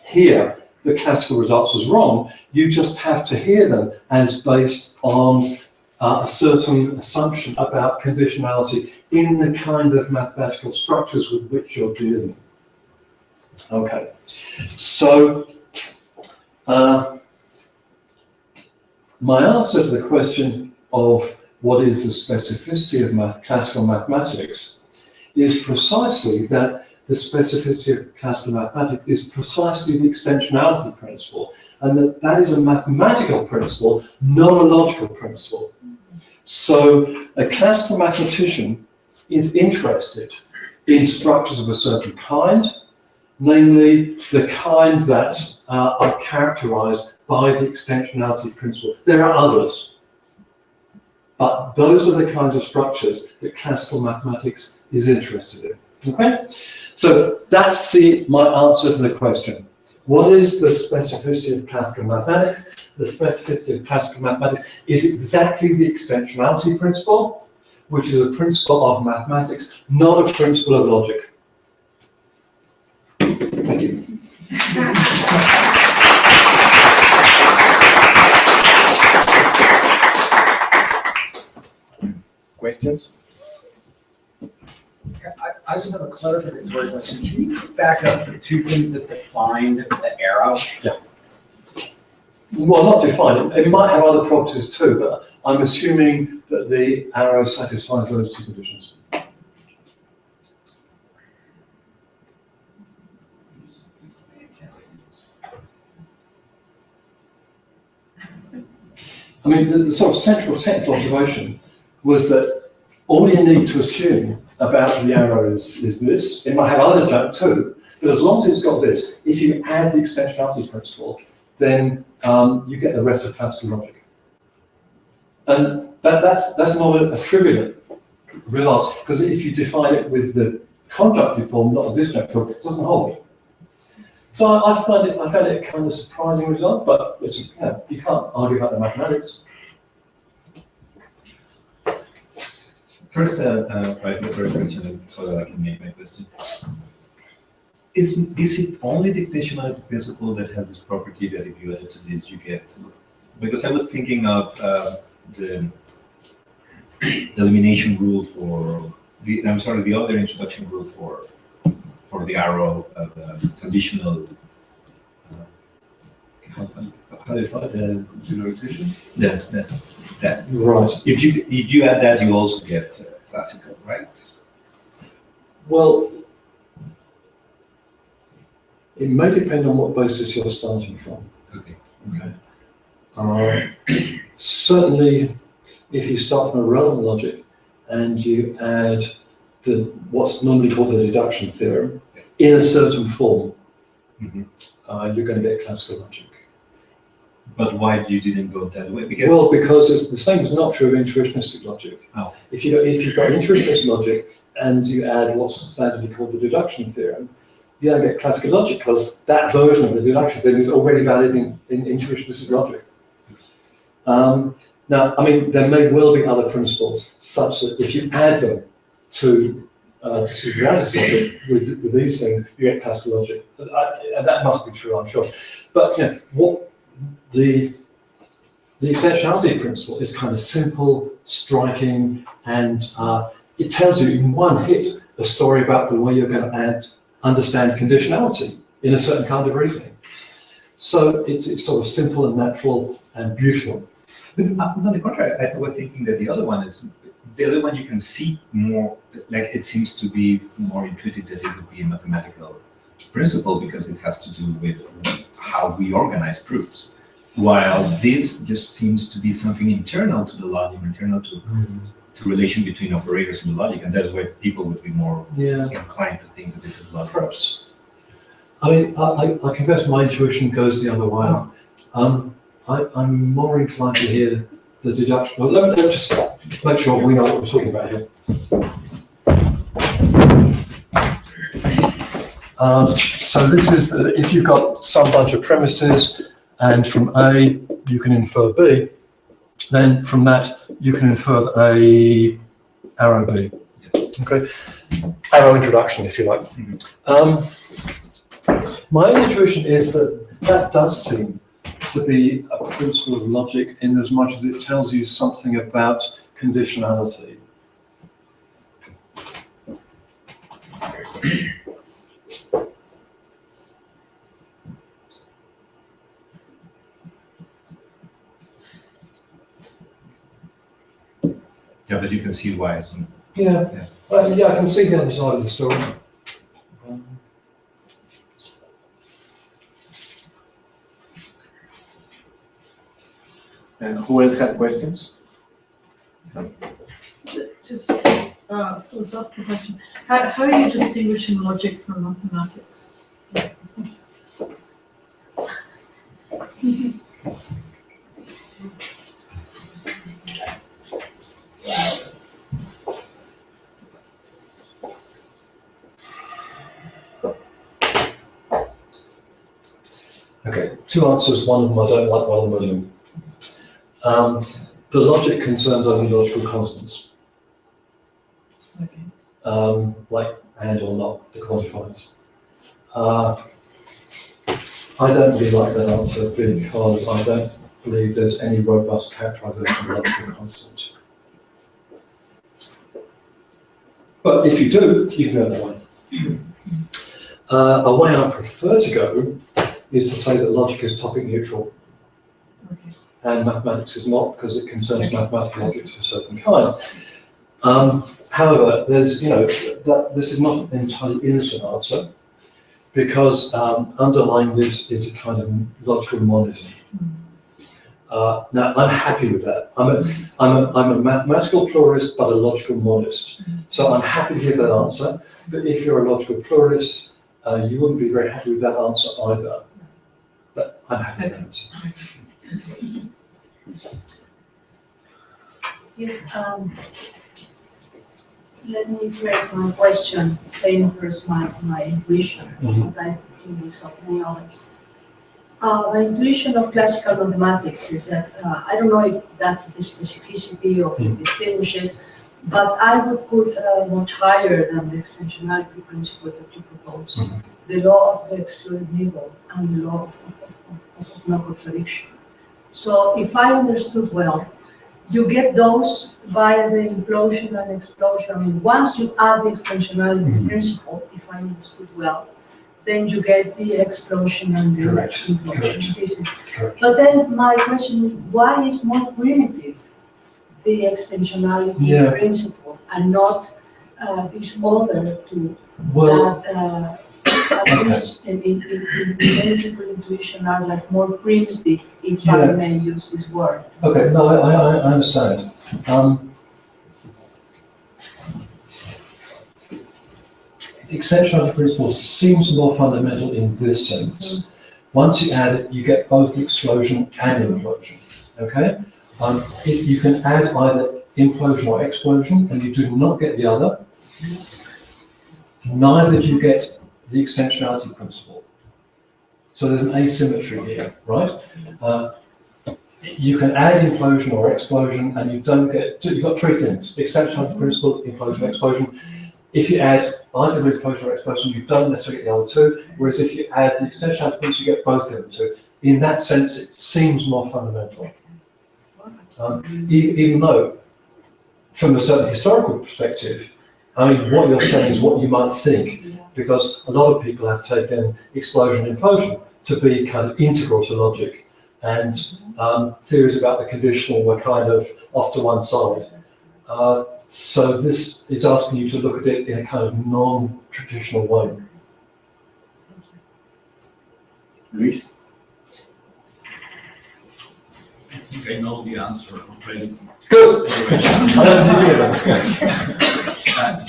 [SPEAKER 2] hear the classical results as wrong, you just have to hear them as based on a certain assumption about conditionality in the kinds of mathematical structures with which you're dealing. Okay, so my answer to the question of what is the specificity of classical mathematics is precisely that the specificity of classical mathematics is precisely the extensionality principle, and that is a mathematical principle, not a logical principle. So a classical mathematician is interested in structures of a certain kind, namely the kind that are characterized by the extensionality principle. There are others, but those are the kinds of structures that classical mathematics is interested in. Okay? So that's my answer to the question. What is the specificity of classical mathematics? The specificity of classical mathematics is exactly the extensionality principle, which is a principle of mathematics, not a principle of logic. Thank you.
[SPEAKER 1] Questions?
[SPEAKER 4] I just have a clarificatory question. Can you back up the two things that defined the arrow?
[SPEAKER 2] Yeah. Well, not defined. It might have other properties too, but I'm assuming that the arrow satisfies those two conditions. I mean, the sort of central technical observation was that all you need to assume about the arrow is this. It might have other junk too, but as long as it's got this, if you add the extensionality principle, then you get the rest of classical logic. And that's not a trivial result, because if you define it with the conjunctive form, not the disjunctive form, it doesn't hold. So I found it a kind of surprising result, but it's, you can't argue about the mathematics.
[SPEAKER 5] First, right, the first question, so that I can make my question. Is it only the extensionality principle that has this property that if you add it to this, you get? Because I was thinking of the elimination rule for the other introduction rule for the arrow of the conditional. How do you call it? The generalization? That.
[SPEAKER 2] Right.
[SPEAKER 5] If you add that, you also get classical, right?
[SPEAKER 2] Well, it may depend on what basis you're starting from.
[SPEAKER 5] Okay.
[SPEAKER 2] Certainly, if you start from a relevant logic and you add what's normally called the deduction theorem in a certain form, you're going to get classical logic.
[SPEAKER 5] But why you didn't go that way?
[SPEAKER 2] Because it's the same is not true of intuitionistic logic.
[SPEAKER 5] Oh.
[SPEAKER 2] If you've got intuitionist logic and you add what's standardly called the deduction theorem, you don't get classical logic because that version of the deduction theorem is already valid in intuitionistic logic. Now, I mean, there may well be other principles such that if you add them to reality logic with these things, you get classical logic. And that must be true, I'm sure. But what the extensionality principle is kind of simple, striking, and it tells you in one hit a story about the way you're going to understand conditionality in a certain kind of reasoning. So it's sort of simple and natural and beautiful.
[SPEAKER 5] But on the contrary, I was thinking that the other one you can see more, like it seems to be more intuitive that it would be a mathematical principle because it has to do with how we organize proofs. while this just seems to be something internal to the logic, internal to relation between operators and the logic, and that's why people would be more inclined to think that this is logic.
[SPEAKER 2] Perhaps. I mean, I confess my intuition goes the other way. I'm more inclined to hear the deduction. Well, let me just make sure we know what we're talking about here. So this is if you've got some bunch of premises, and from A you can infer B, then from that you can infer A arrow B.
[SPEAKER 5] Yes.
[SPEAKER 2] Okay, arrow introduction, if you like. My own intuition is that does seem to be a principle of logic in as much as it tells you something about conditionality.
[SPEAKER 5] Yeah, but you can see why.
[SPEAKER 2] Yeah, I can see the other side of the story.
[SPEAKER 1] Who else had questions?
[SPEAKER 3] Just a philosophical question. How are you distinguishing logic from mathematics?
[SPEAKER 2] Okay, two answers. One of them I don't like, one of them I do. The logic concerns only logical constants.
[SPEAKER 3] Okay.
[SPEAKER 2] Like and or not, the quantifiers. I don't really like that answer because I don't believe there's any robust characterization of logical constant. But if you do, you can go that way. A way I prefer to go is to say that logic is topic neutral.
[SPEAKER 3] Okay.
[SPEAKER 2] And mathematics is not, because it concerns mathematical logics of a certain kind. However, there's, this is not an entirely innocent answer, because underlying this is a kind of logical monism. Now, I'm happy with that. I'm a mathematical pluralist, but a logical monist. So I'm happy to give that answer. But if you're a logical pluralist, you wouldn't be very happy with that answer either. But I'm happy with that answer.
[SPEAKER 6] Yes, let me phrase my question, saying first my intuition, but I think it's of many others. My intuition of classical mathematics is that, I don't know if that's the specificity of it distinguishes, but I would put much higher than the extensionality principle that you propose, the law of the excluded middle and the law of no contradiction. So if I understood well, you get those via the implosion and explosion. I mean, once you add the extensionality principle, if I understood well, then you get the explosion and the implosion.
[SPEAKER 2] Correct.
[SPEAKER 6] But then my question is, why is more primitive the extensionality principle and not this other two that at least in many people intuition are like more primitive, if I may use this word.
[SPEAKER 2] Okay, no, I understand. Extensionality principle seems more fundamental in this sense. Once you add it, you get both explosion and implosion. Okay? If you can add either implosion or explosion, and you do not get the other, neither do you get the extensionality principle. So there's an asymmetry here, right? You can add implosion or explosion, and you don't get. You've got three things: extensionality principle, implosion, explosion. If you add either implosion or explosion, you don't necessarily get the other two. Whereas if you add the extensionality principle, you get both the other two. In that sense, it seems more fundamental. Even though, from a certain historical perspective, I mean, what you're saying is what you might think, because a lot of people have taken explosion and implosion to be kind of integral to logic, and theories about the conditional were kind of off to one side. So this is asking you to look at it in a kind of non-traditional way.
[SPEAKER 1] Luis?
[SPEAKER 7] I think I know the answer already.
[SPEAKER 2] Good.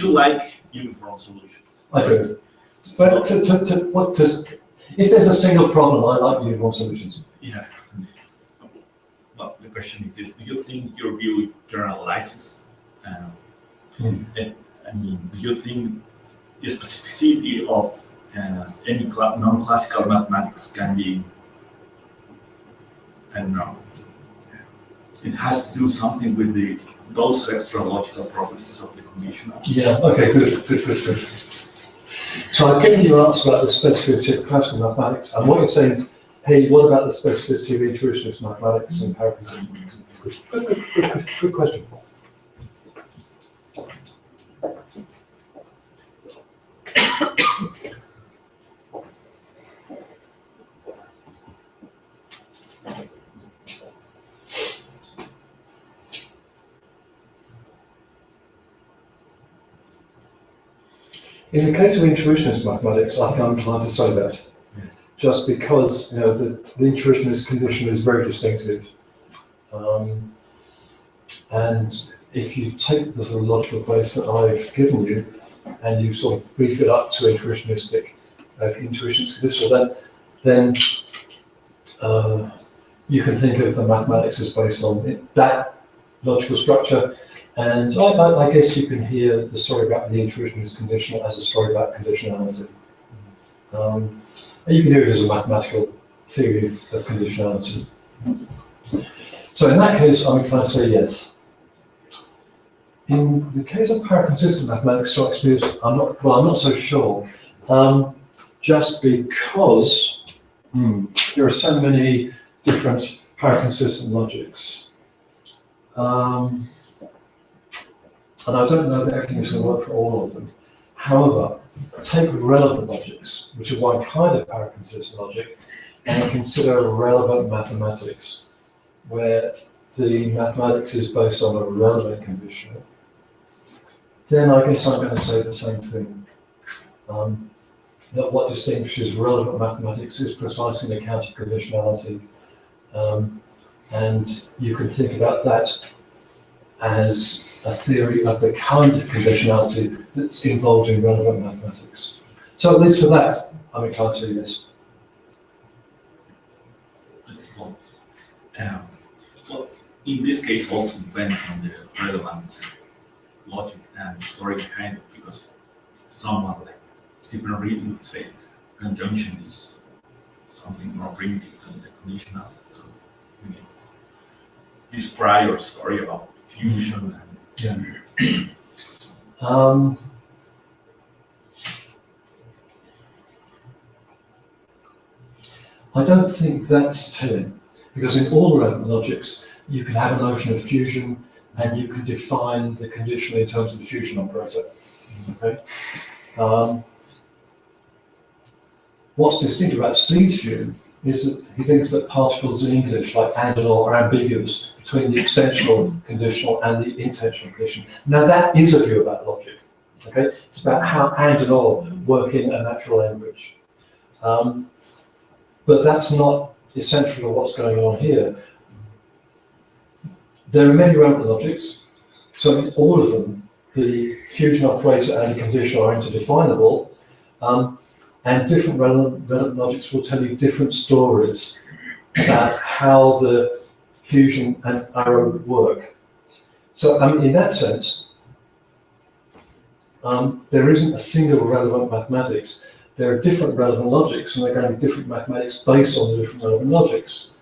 [SPEAKER 7] You like uniform solutions.
[SPEAKER 2] I do. But if there's a single problem, I like uniform solutions.
[SPEAKER 7] Yeah. Well, the question is this: do you think your view generalizes? And, I mean, do you think the specificity of any non-classical mathematics can be, I don't know, it has to do something with those extra logical properties of the conditional?
[SPEAKER 2] Yeah, okay, good. So I've given you an answer about the specificity of classical mathematics, and what you're saying is, hey, what about the specificity of intuitionist mathematics and paraconsistent? Good question. In the case of intuitionist mathematics, I think I'm inclined to say that, just because the intuitionist condition is very distinctive, and if you take the sort of logical base that I've given you, and you sort of brief it up to intuitionist conditional, then you can think of the mathematics as based on that logical structure. And I guess you can hear the story about the intuitionist conditional as a story about conditionality. And you can hear it as a mathematical theory of conditionality. So in that case, I'm inclined to say yes. In the case of paraconsistent mathematics, strikes me as I'm not so sure. Just because there are so many different paraconsistent logics. And I don't know that everything is going to work for all of them. However, take relevant logics, which are one kind of paraconsistent logic, and consider relevant mathematics, where the mathematics is based on a relevant conditional. Then I guess I'm going to say the same thing. That what distinguishes relevant mathematics is precisely the account of conditionality. And you can think about that as a theory of the kind of conditionality that's involved in relevant mathematics. So at least for that, I'm inclined to say yes.
[SPEAKER 7] Just to follow. Well, in this case, also depends on the relevant logic and story behind it, because someone like Stephen Reed would say conjunction is something more primitive than the conditional. So we need this prior story about fusion and
[SPEAKER 2] I don't think that's telling, because in all relevant logics, you can have a notion of fusion and you can define the conditional in terms of the fusion operator. Okay. What's distinctive about Steve's view is that he thinks that particles in English, like and and or, are ambiguous between the extensional conditional and the intensional conditional. Now that is a view about logic. Okay, it's about how and or work in a natural language. But that's not essential to what's going on here. There are many relevant logics, so in all of them, the fusion operator and the conditional are interdefinable, and different relevant logics will tell you different stories about how the fusion and arrow work. So in that sense, there isn't a single relevant mathematics. There are different relevant logics, and they're going to be different mathematics based on the different relevant logics.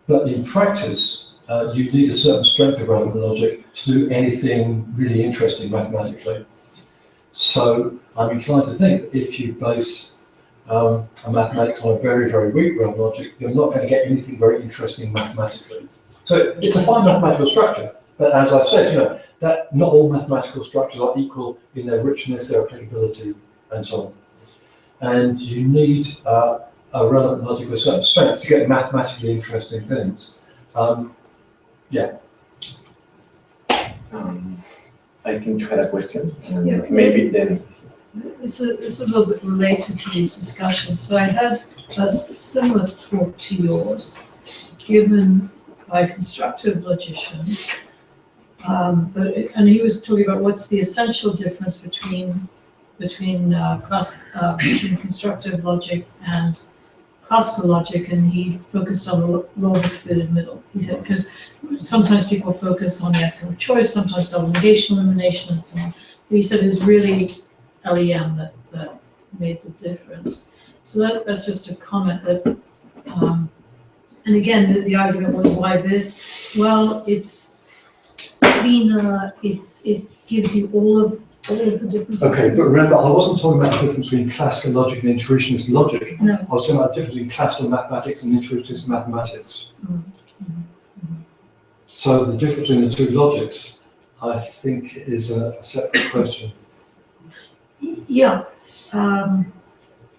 [SPEAKER 2] But in practice, you need a certain strength of relevant logic to do anything really interesting mathematically. So I'm inclined to think that if you base a mathematics on a very, very weak relevant logic, you're not going to get anything very interesting mathematically. So it's a fine mathematical structure, but as I've said, that not all mathematical structures are equal in their richness, their applicability, and so on. And you need a relevant logic with a certain strength to get mathematically interesting things. Yeah.
[SPEAKER 1] I think you had a question, and
[SPEAKER 3] Yeah.
[SPEAKER 1] maybe then.
[SPEAKER 3] It's a little bit related to these discussions. So I had a similar talk to yours, given by a constructive logician. And he was talking about what's the essential difference between constructive logic and classical logic, and he focused on the law of excluded middle. He said, because sometimes people focus on the axiom of choice, sometimes double negation elimination, and so on. But he said it's really LEM that made the difference. So that's just a comment that, and again, the argument was why this? Well, it's cleaner, it gives you all of the differences.
[SPEAKER 2] Okay, but remember, I wasn't talking about the difference between classical logic and intuitionist logic.
[SPEAKER 3] No.
[SPEAKER 2] I was talking about the difference between classical mathematics and intuitionist mathematics. So the difference between the two logics, I think, is a separate question.
[SPEAKER 3] Yeah.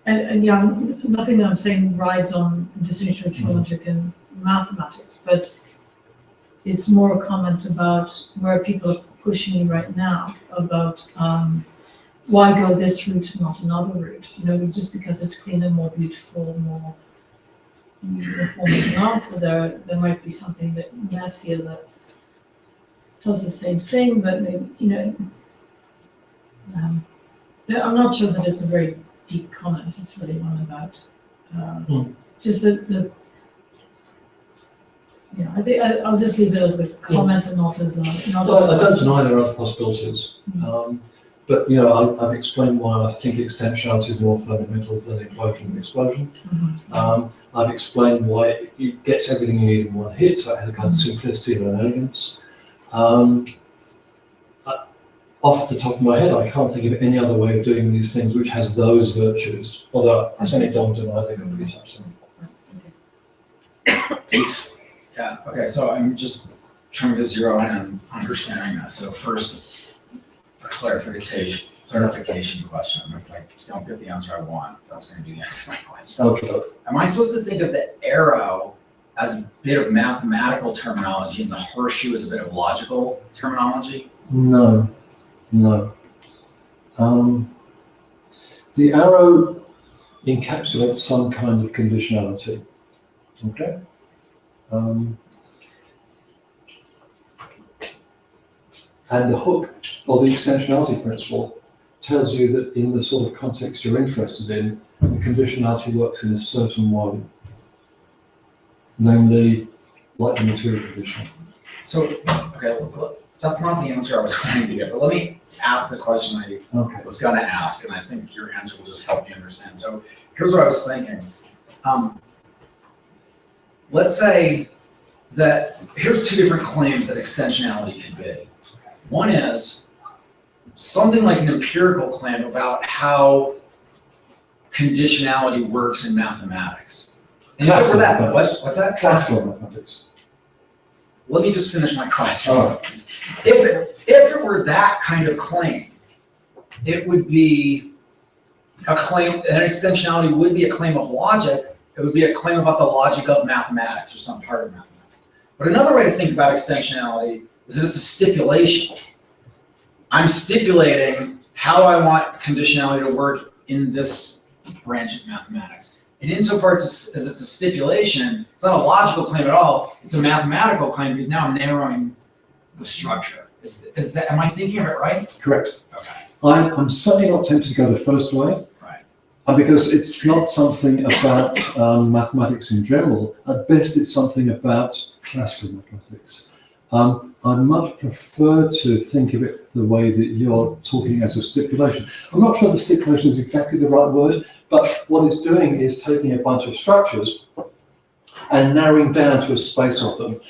[SPEAKER 3] And yeah, nothing that I'm saying rides on the distinction between logic and mathematics, but it's more a comment about where people are pushing me right now about why go this route and not another route. You know, just because it's cleaner, more beautiful, more uniform as an answer, there might be something that messier that does the same thing, but maybe, you know, I'm not sure that it's a very deep comment. It's really one about just the yeah, I think I'll just leave it as a comment and not as a.
[SPEAKER 2] Well, I don't deny there are other possibilities, but you know, I've explained why I think extensionality is more fundamental than implosion and explosion. I've explained why it gets everything you need in one hit, so it has a kind of simplicity and elegance. Off the top of my head, I can't think of any other way of doing these things which has those virtues, although I certainly don't deny they can be something.
[SPEAKER 1] Please.
[SPEAKER 4] Yeah, okay, so I'm just trying to zero in on understanding that. So first, a clarification question. If I don't get the answer I want, that's going to be the answer to my question.
[SPEAKER 2] Okay.
[SPEAKER 4] Am I supposed to think of the arrow as a bit of mathematical terminology and the horseshoe as a bit of logical terminology?
[SPEAKER 2] No. The arrow encapsulates some kind of conditionality. Okay. And the hook, or the extensionality principle, tells you that in the sort of context you're interested in, the conditionality works in a certain way, namely, like the material condition.
[SPEAKER 4] So, okay, that's not the answer I was trying to get, but let me ask the question I was going to ask, and I think your answer will just help me understand. So here's what I was thinking. Let's say that here's two different claims that extensionality could be. One is something like an empirical claim about how conditionality works in mathematics. And for that, what's that?
[SPEAKER 2] Classical mathematics.
[SPEAKER 4] Let me just finish my question.
[SPEAKER 2] Oh.
[SPEAKER 4] If it were that kind of claim, it would be a claim, an extensionality would be a claim of logic. It would be a claim about the logic of mathematics or some part of mathematics. But another way to think about extensionality is that it's a stipulation. I'm stipulating how I want conditionality to work in this branch of mathematics. And insofar as it's a stipulation, it's not a logical claim at all. It's a mathematical claim because now I'm narrowing the structure. Is that, am I thinking of it right?
[SPEAKER 2] Correct.
[SPEAKER 4] Okay.
[SPEAKER 2] I'm certainly not tempted to go the first way.
[SPEAKER 4] Right.
[SPEAKER 2] Because it's not something about mathematics in general. At best, it's something about classical mathematics. I much prefer to think of it the way that you're talking as a stipulation. I'm not sure the stipulation is exactly the right word, but what it's doing is taking a bunch of structures and narrowing down to a space of them.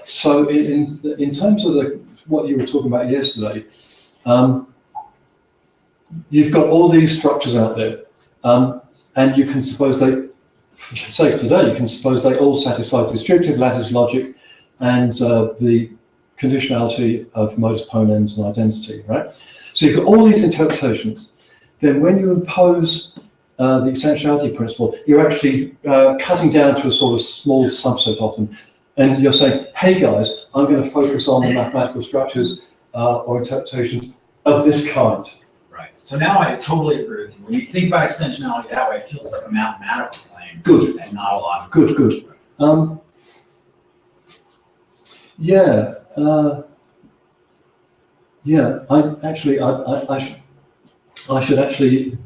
[SPEAKER 2] So in terms of what you were talking about yesterday, you've got all these structures out there, and you can suppose they, for sake today, you can suppose they all satisfy distributive lattice logic and the conditionality of modus ponens and identity, right? So you've got all these interpretations. Then when you impose the extensionality principle, you're actually cutting down to a sort of small subset of them. And you're saying, hey guys, I'm going to focus on the mathematical structures or interpretations of this kind.
[SPEAKER 4] Right. So now I totally agree with you. When you think about extensionality that way, it feels like a mathematical claim.
[SPEAKER 2] Good.
[SPEAKER 4] And not a logical.
[SPEAKER 2] Good. Yeah. I should actually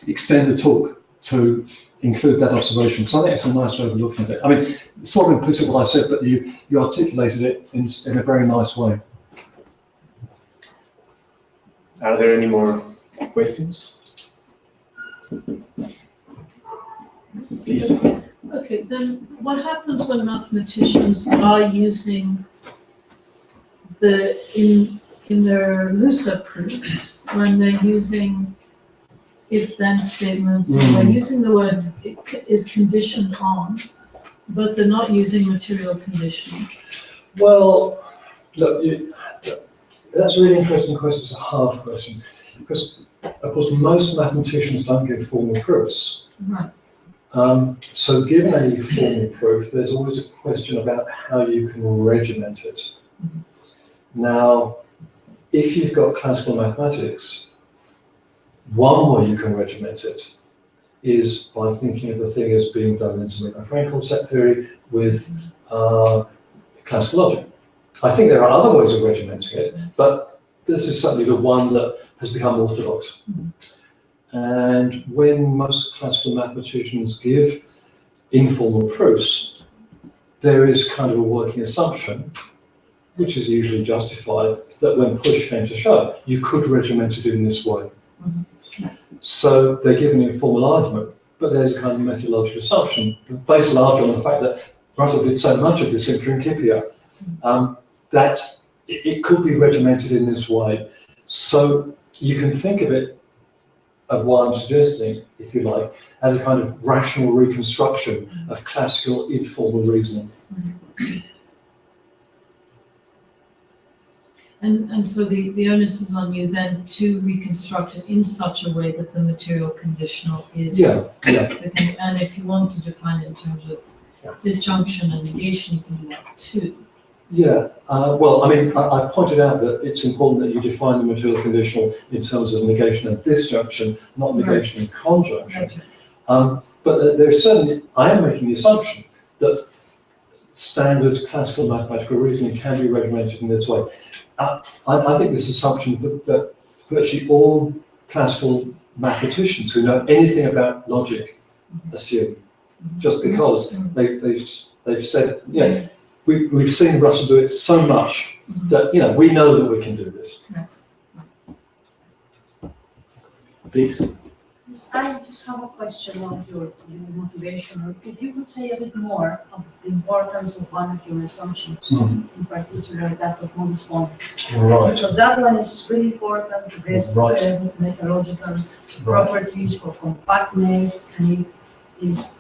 [SPEAKER 2] extend the talk to include that observation, because I think it's a nice way of looking at it. I mean, it's sort of implicit what I said, but you articulated it in a very nice way.
[SPEAKER 1] Are there any more questions? Please.
[SPEAKER 3] Okay, then what happens when mathematicians are using in their looser proofs, when they're using if-then statements, and they're using the word is conditioned on, but they're not using material conditioning?
[SPEAKER 2] Well, look, that's a really interesting question. It's a hard question, because, of course, most mathematicians don't give formal proofs.
[SPEAKER 3] Right.
[SPEAKER 2] So given a formal proof, there's always a question about how you can regiment it. Now, if you've got classical mathematics, one way you can regiment it is by thinking of the thing as being done in something like Frankel set theory with classical logic. I think there are other ways of regimenting it, but this is certainly the one that has become orthodox. And when most classical mathematicians give informal proofs, there is kind of a working assumption, which is usually justified, that when push came to shove, you could regiment it in this way. So they give an informal argument, but there's a kind of methodological assumption based largely on the fact that Russell did so much of this in Principia, that it could be regimented in this way. So you can think of it, of what I'm suggesting, if you like, as a kind of rational reconstruction of classical informal reasoning.
[SPEAKER 3] And so the onus is on you then to reconstruct it in such a way that the material conditional is.
[SPEAKER 2] Yeah.
[SPEAKER 3] And if you want to define it in terms of disjunction and negation, you can do that too.
[SPEAKER 2] Yeah, well, I mean, I've pointed out that it's important that you define the material conditional in terms of negation and disjunction, not negation and conjunction.
[SPEAKER 3] That's right.
[SPEAKER 2] But there's certainly, I am making the assumption that standard classical mathematical reasoning can be regimented in this way. I think this assumption that virtually all classical mathematicians who know anything about logic assume, just because they've said, yeah, we've seen Russell do it so much that, we know that we can do this.
[SPEAKER 1] Please.
[SPEAKER 6] Yes, I just have a question on your motivation, or if you could say a bit more of the importance of one of your assumptions, in particular that of modus ponens.
[SPEAKER 2] Right.
[SPEAKER 6] Because that one is really important to get methodological properties for compactness, and it is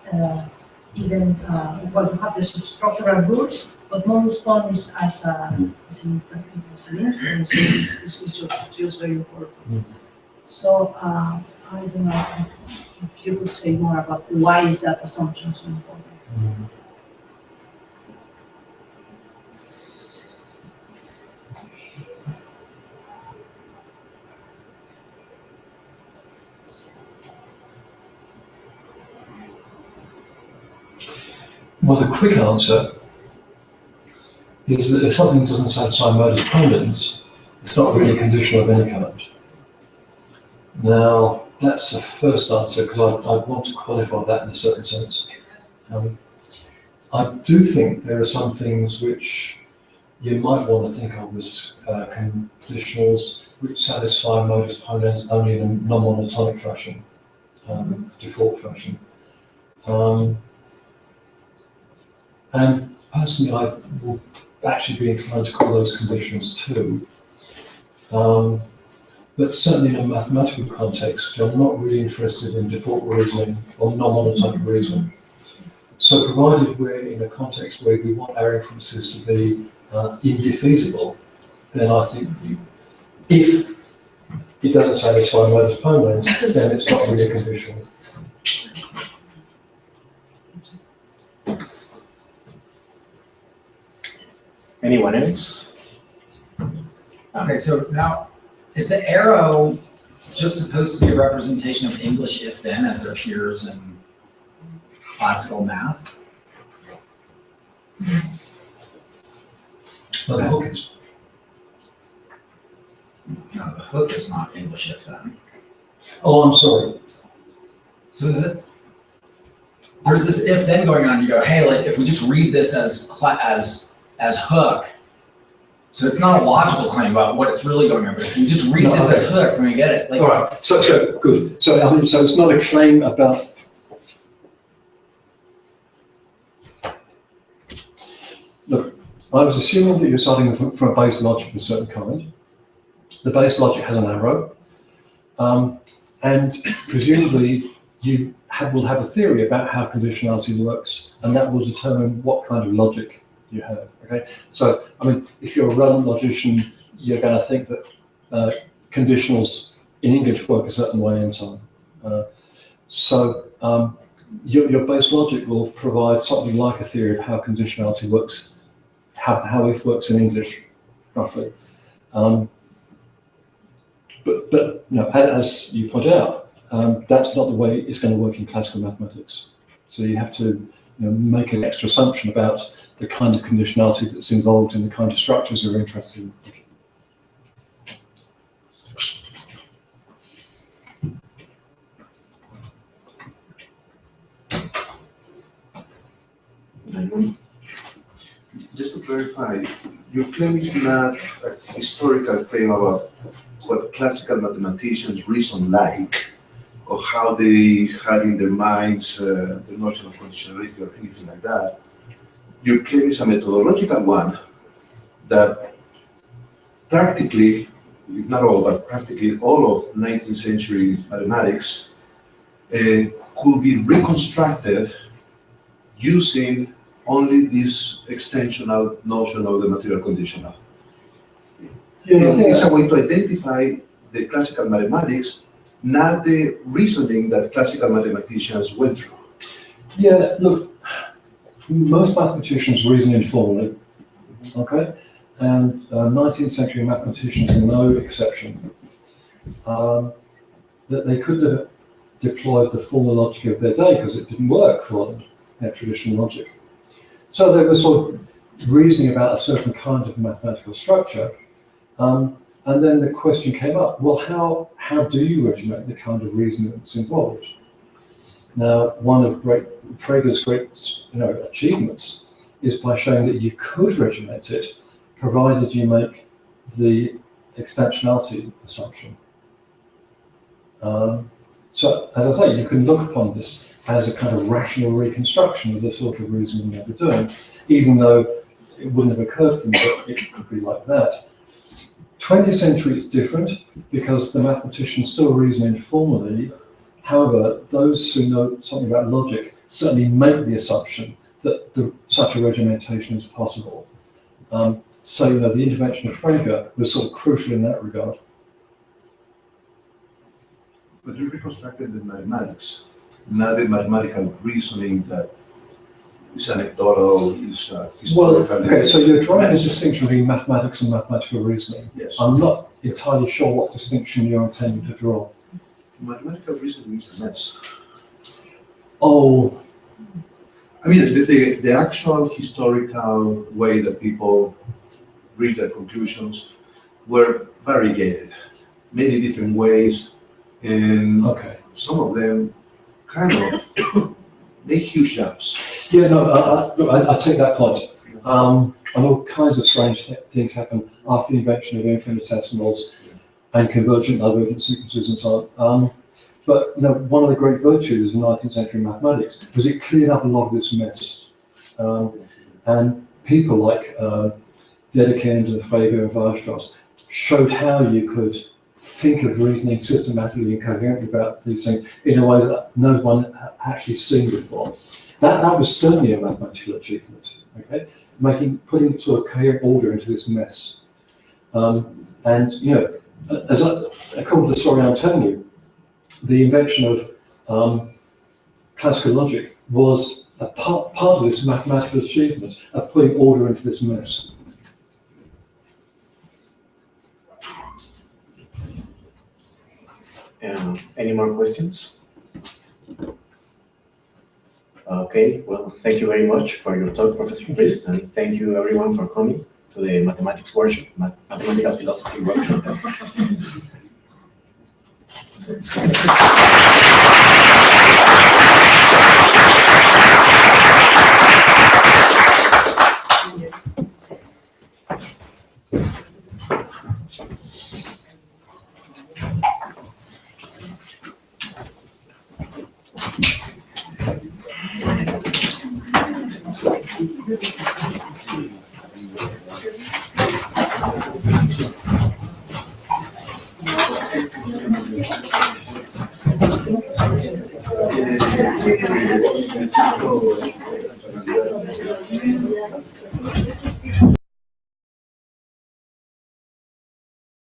[SPEAKER 6] even you have the structural rules, but modus ponens as an instrument is just very important. So I don't know if you could say more about why is that assumption so important.
[SPEAKER 2] Well, the quick answer is that if something doesn't satisfy modus ponens, it's not really a condition of any kind. Now, that's the first answer, because I want to qualify that in a certain sense. I do think there are some things which you might want to think of as conditionals which satisfy modus ponens only in a non-monotonic fashion, default fashion. And personally, I will actually be inclined to call those conditions too. But certainly in a mathematical context, I'm not really interested in default reasoning or non-monotonic reasoning. So provided we're in a context where we want our inferences to be indefeasible, then I think if it doesn't satisfy modus ponens, then it's not really a conditional.
[SPEAKER 1] Anyone else?
[SPEAKER 4] Okay, so now, is the arrow just supposed to be a representation of English if-then as it appears in classical math?
[SPEAKER 2] Well, the hook is.
[SPEAKER 4] No, the hook is not English if-then.
[SPEAKER 2] Oh, I'm sorry.
[SPEAKER 4] So there's this if-then going on. You go, hey, like if we just read this as hook, so it's not a logical claim about what it's really going on. But if you just read this as hook, then we get it. Like,
[SPEAKER 2] all right. So good. So I mean, so it's not a claim about. Look, I was assuming that you're starting from a base logic of a certain kind. The base logic has an arrow, and presumably you will have a theory about how conditionality works, and that will determine what kind of logic you have. Okay, so I mean, if you're a relevant logician, you're going to think that conditionals in English work a certain way and so on. Your base logic will provide something like a theory of how conditionality works, how if works in English, roughly. But no, as you point out, that's not the way it's going to work in classical mathematics. So you have to make an extra assumption about the kind of conditionality that's involved in the kind of structures you're interested in.
[SPEAKER 8] Just to clarify, your claim is not a historical claim about what classical mathematicians reason like, or how they had in their minds the notion of conditionality or anything like that. Your claim is a methodological one that practically, if not all, but practically all of 19th century mathematics could be reconstructed using only this extensional notion of the material conditional. I think it's a way to identify the classical mathematics, not the reasoning that classical mathematicians went through.
[SPEAKER 2] Yeah, look, most mathematicians reason informally, okay? And 19th century mathematicians are no exception. That they couldn't have deployed the formal logic of their day because it didn't work for them, their traditional logic. So they were sort of reasoning about a certain kind of mathematical structure. And then the question came up, well, how do you originate the kind of reasoning that's involved? Now, one of Frege's great achievements is by showing that you could originate it, provided you make the extensionality assumption. So, as I say, you can look upon this as a kind of rational reconstruction of the sort of reasoning they were doing, even though it wouldn't have occurred to them that it could be like that. 20th century is different because the mathematicians still reason informally. However, those who know something about logic certainly make the assumption that such a regimentation is possible. So the intervention of Frege was sort of crucial in that regard.
[SPEAKER 8] But you reconstructed the mathematics, not the mathematical reasoning that is anecdotal, is historical.
[SPEAKER 2] Well, okay, so you're drawing a distinction between mathematics and mathematical reasoning.
[SPEAKER 8] Yes.
[SPEAKER 2] I'm not entirely sure what distinction you're intending to draw.
[SPEAKER 8] Mathematical reasoning is a mess.
[SPEAKER 2] Oh.
[SPEAKER 8] I mean, the actual historical way that people reach their conclusions were variegated, many different ways, and
[SPEAKER 2] Okay.
[SPEAKER 8] some of them kind of make huge jumps.
[SPEAKER 2] Yeah, no, I take that point. And all kinds of strange things happen after the invention of infinitesimals and convergent divergent sequences and so on. But one of the great virtues of 19th century mathematics was it cleared up a lot of this mess. And people like Dedekind and Frege and Weierstrass showed how you could think of reasoning systematically and coherently about these things in a way that no one had actually seen before. That was certainly a mathematical achievement, okay? Putting sort of coherent order into this mess. And, as according to the story I'm telling you, the invention of classical logic was a part of this mathematical achievement of putting order into this mess.
[SPEAKER 1] Any more questions? Okay, well, thank you very much for your talk, Professor Chris, and thank you everyone for coming to the mathematics workshop, mathematical philosophy workshop.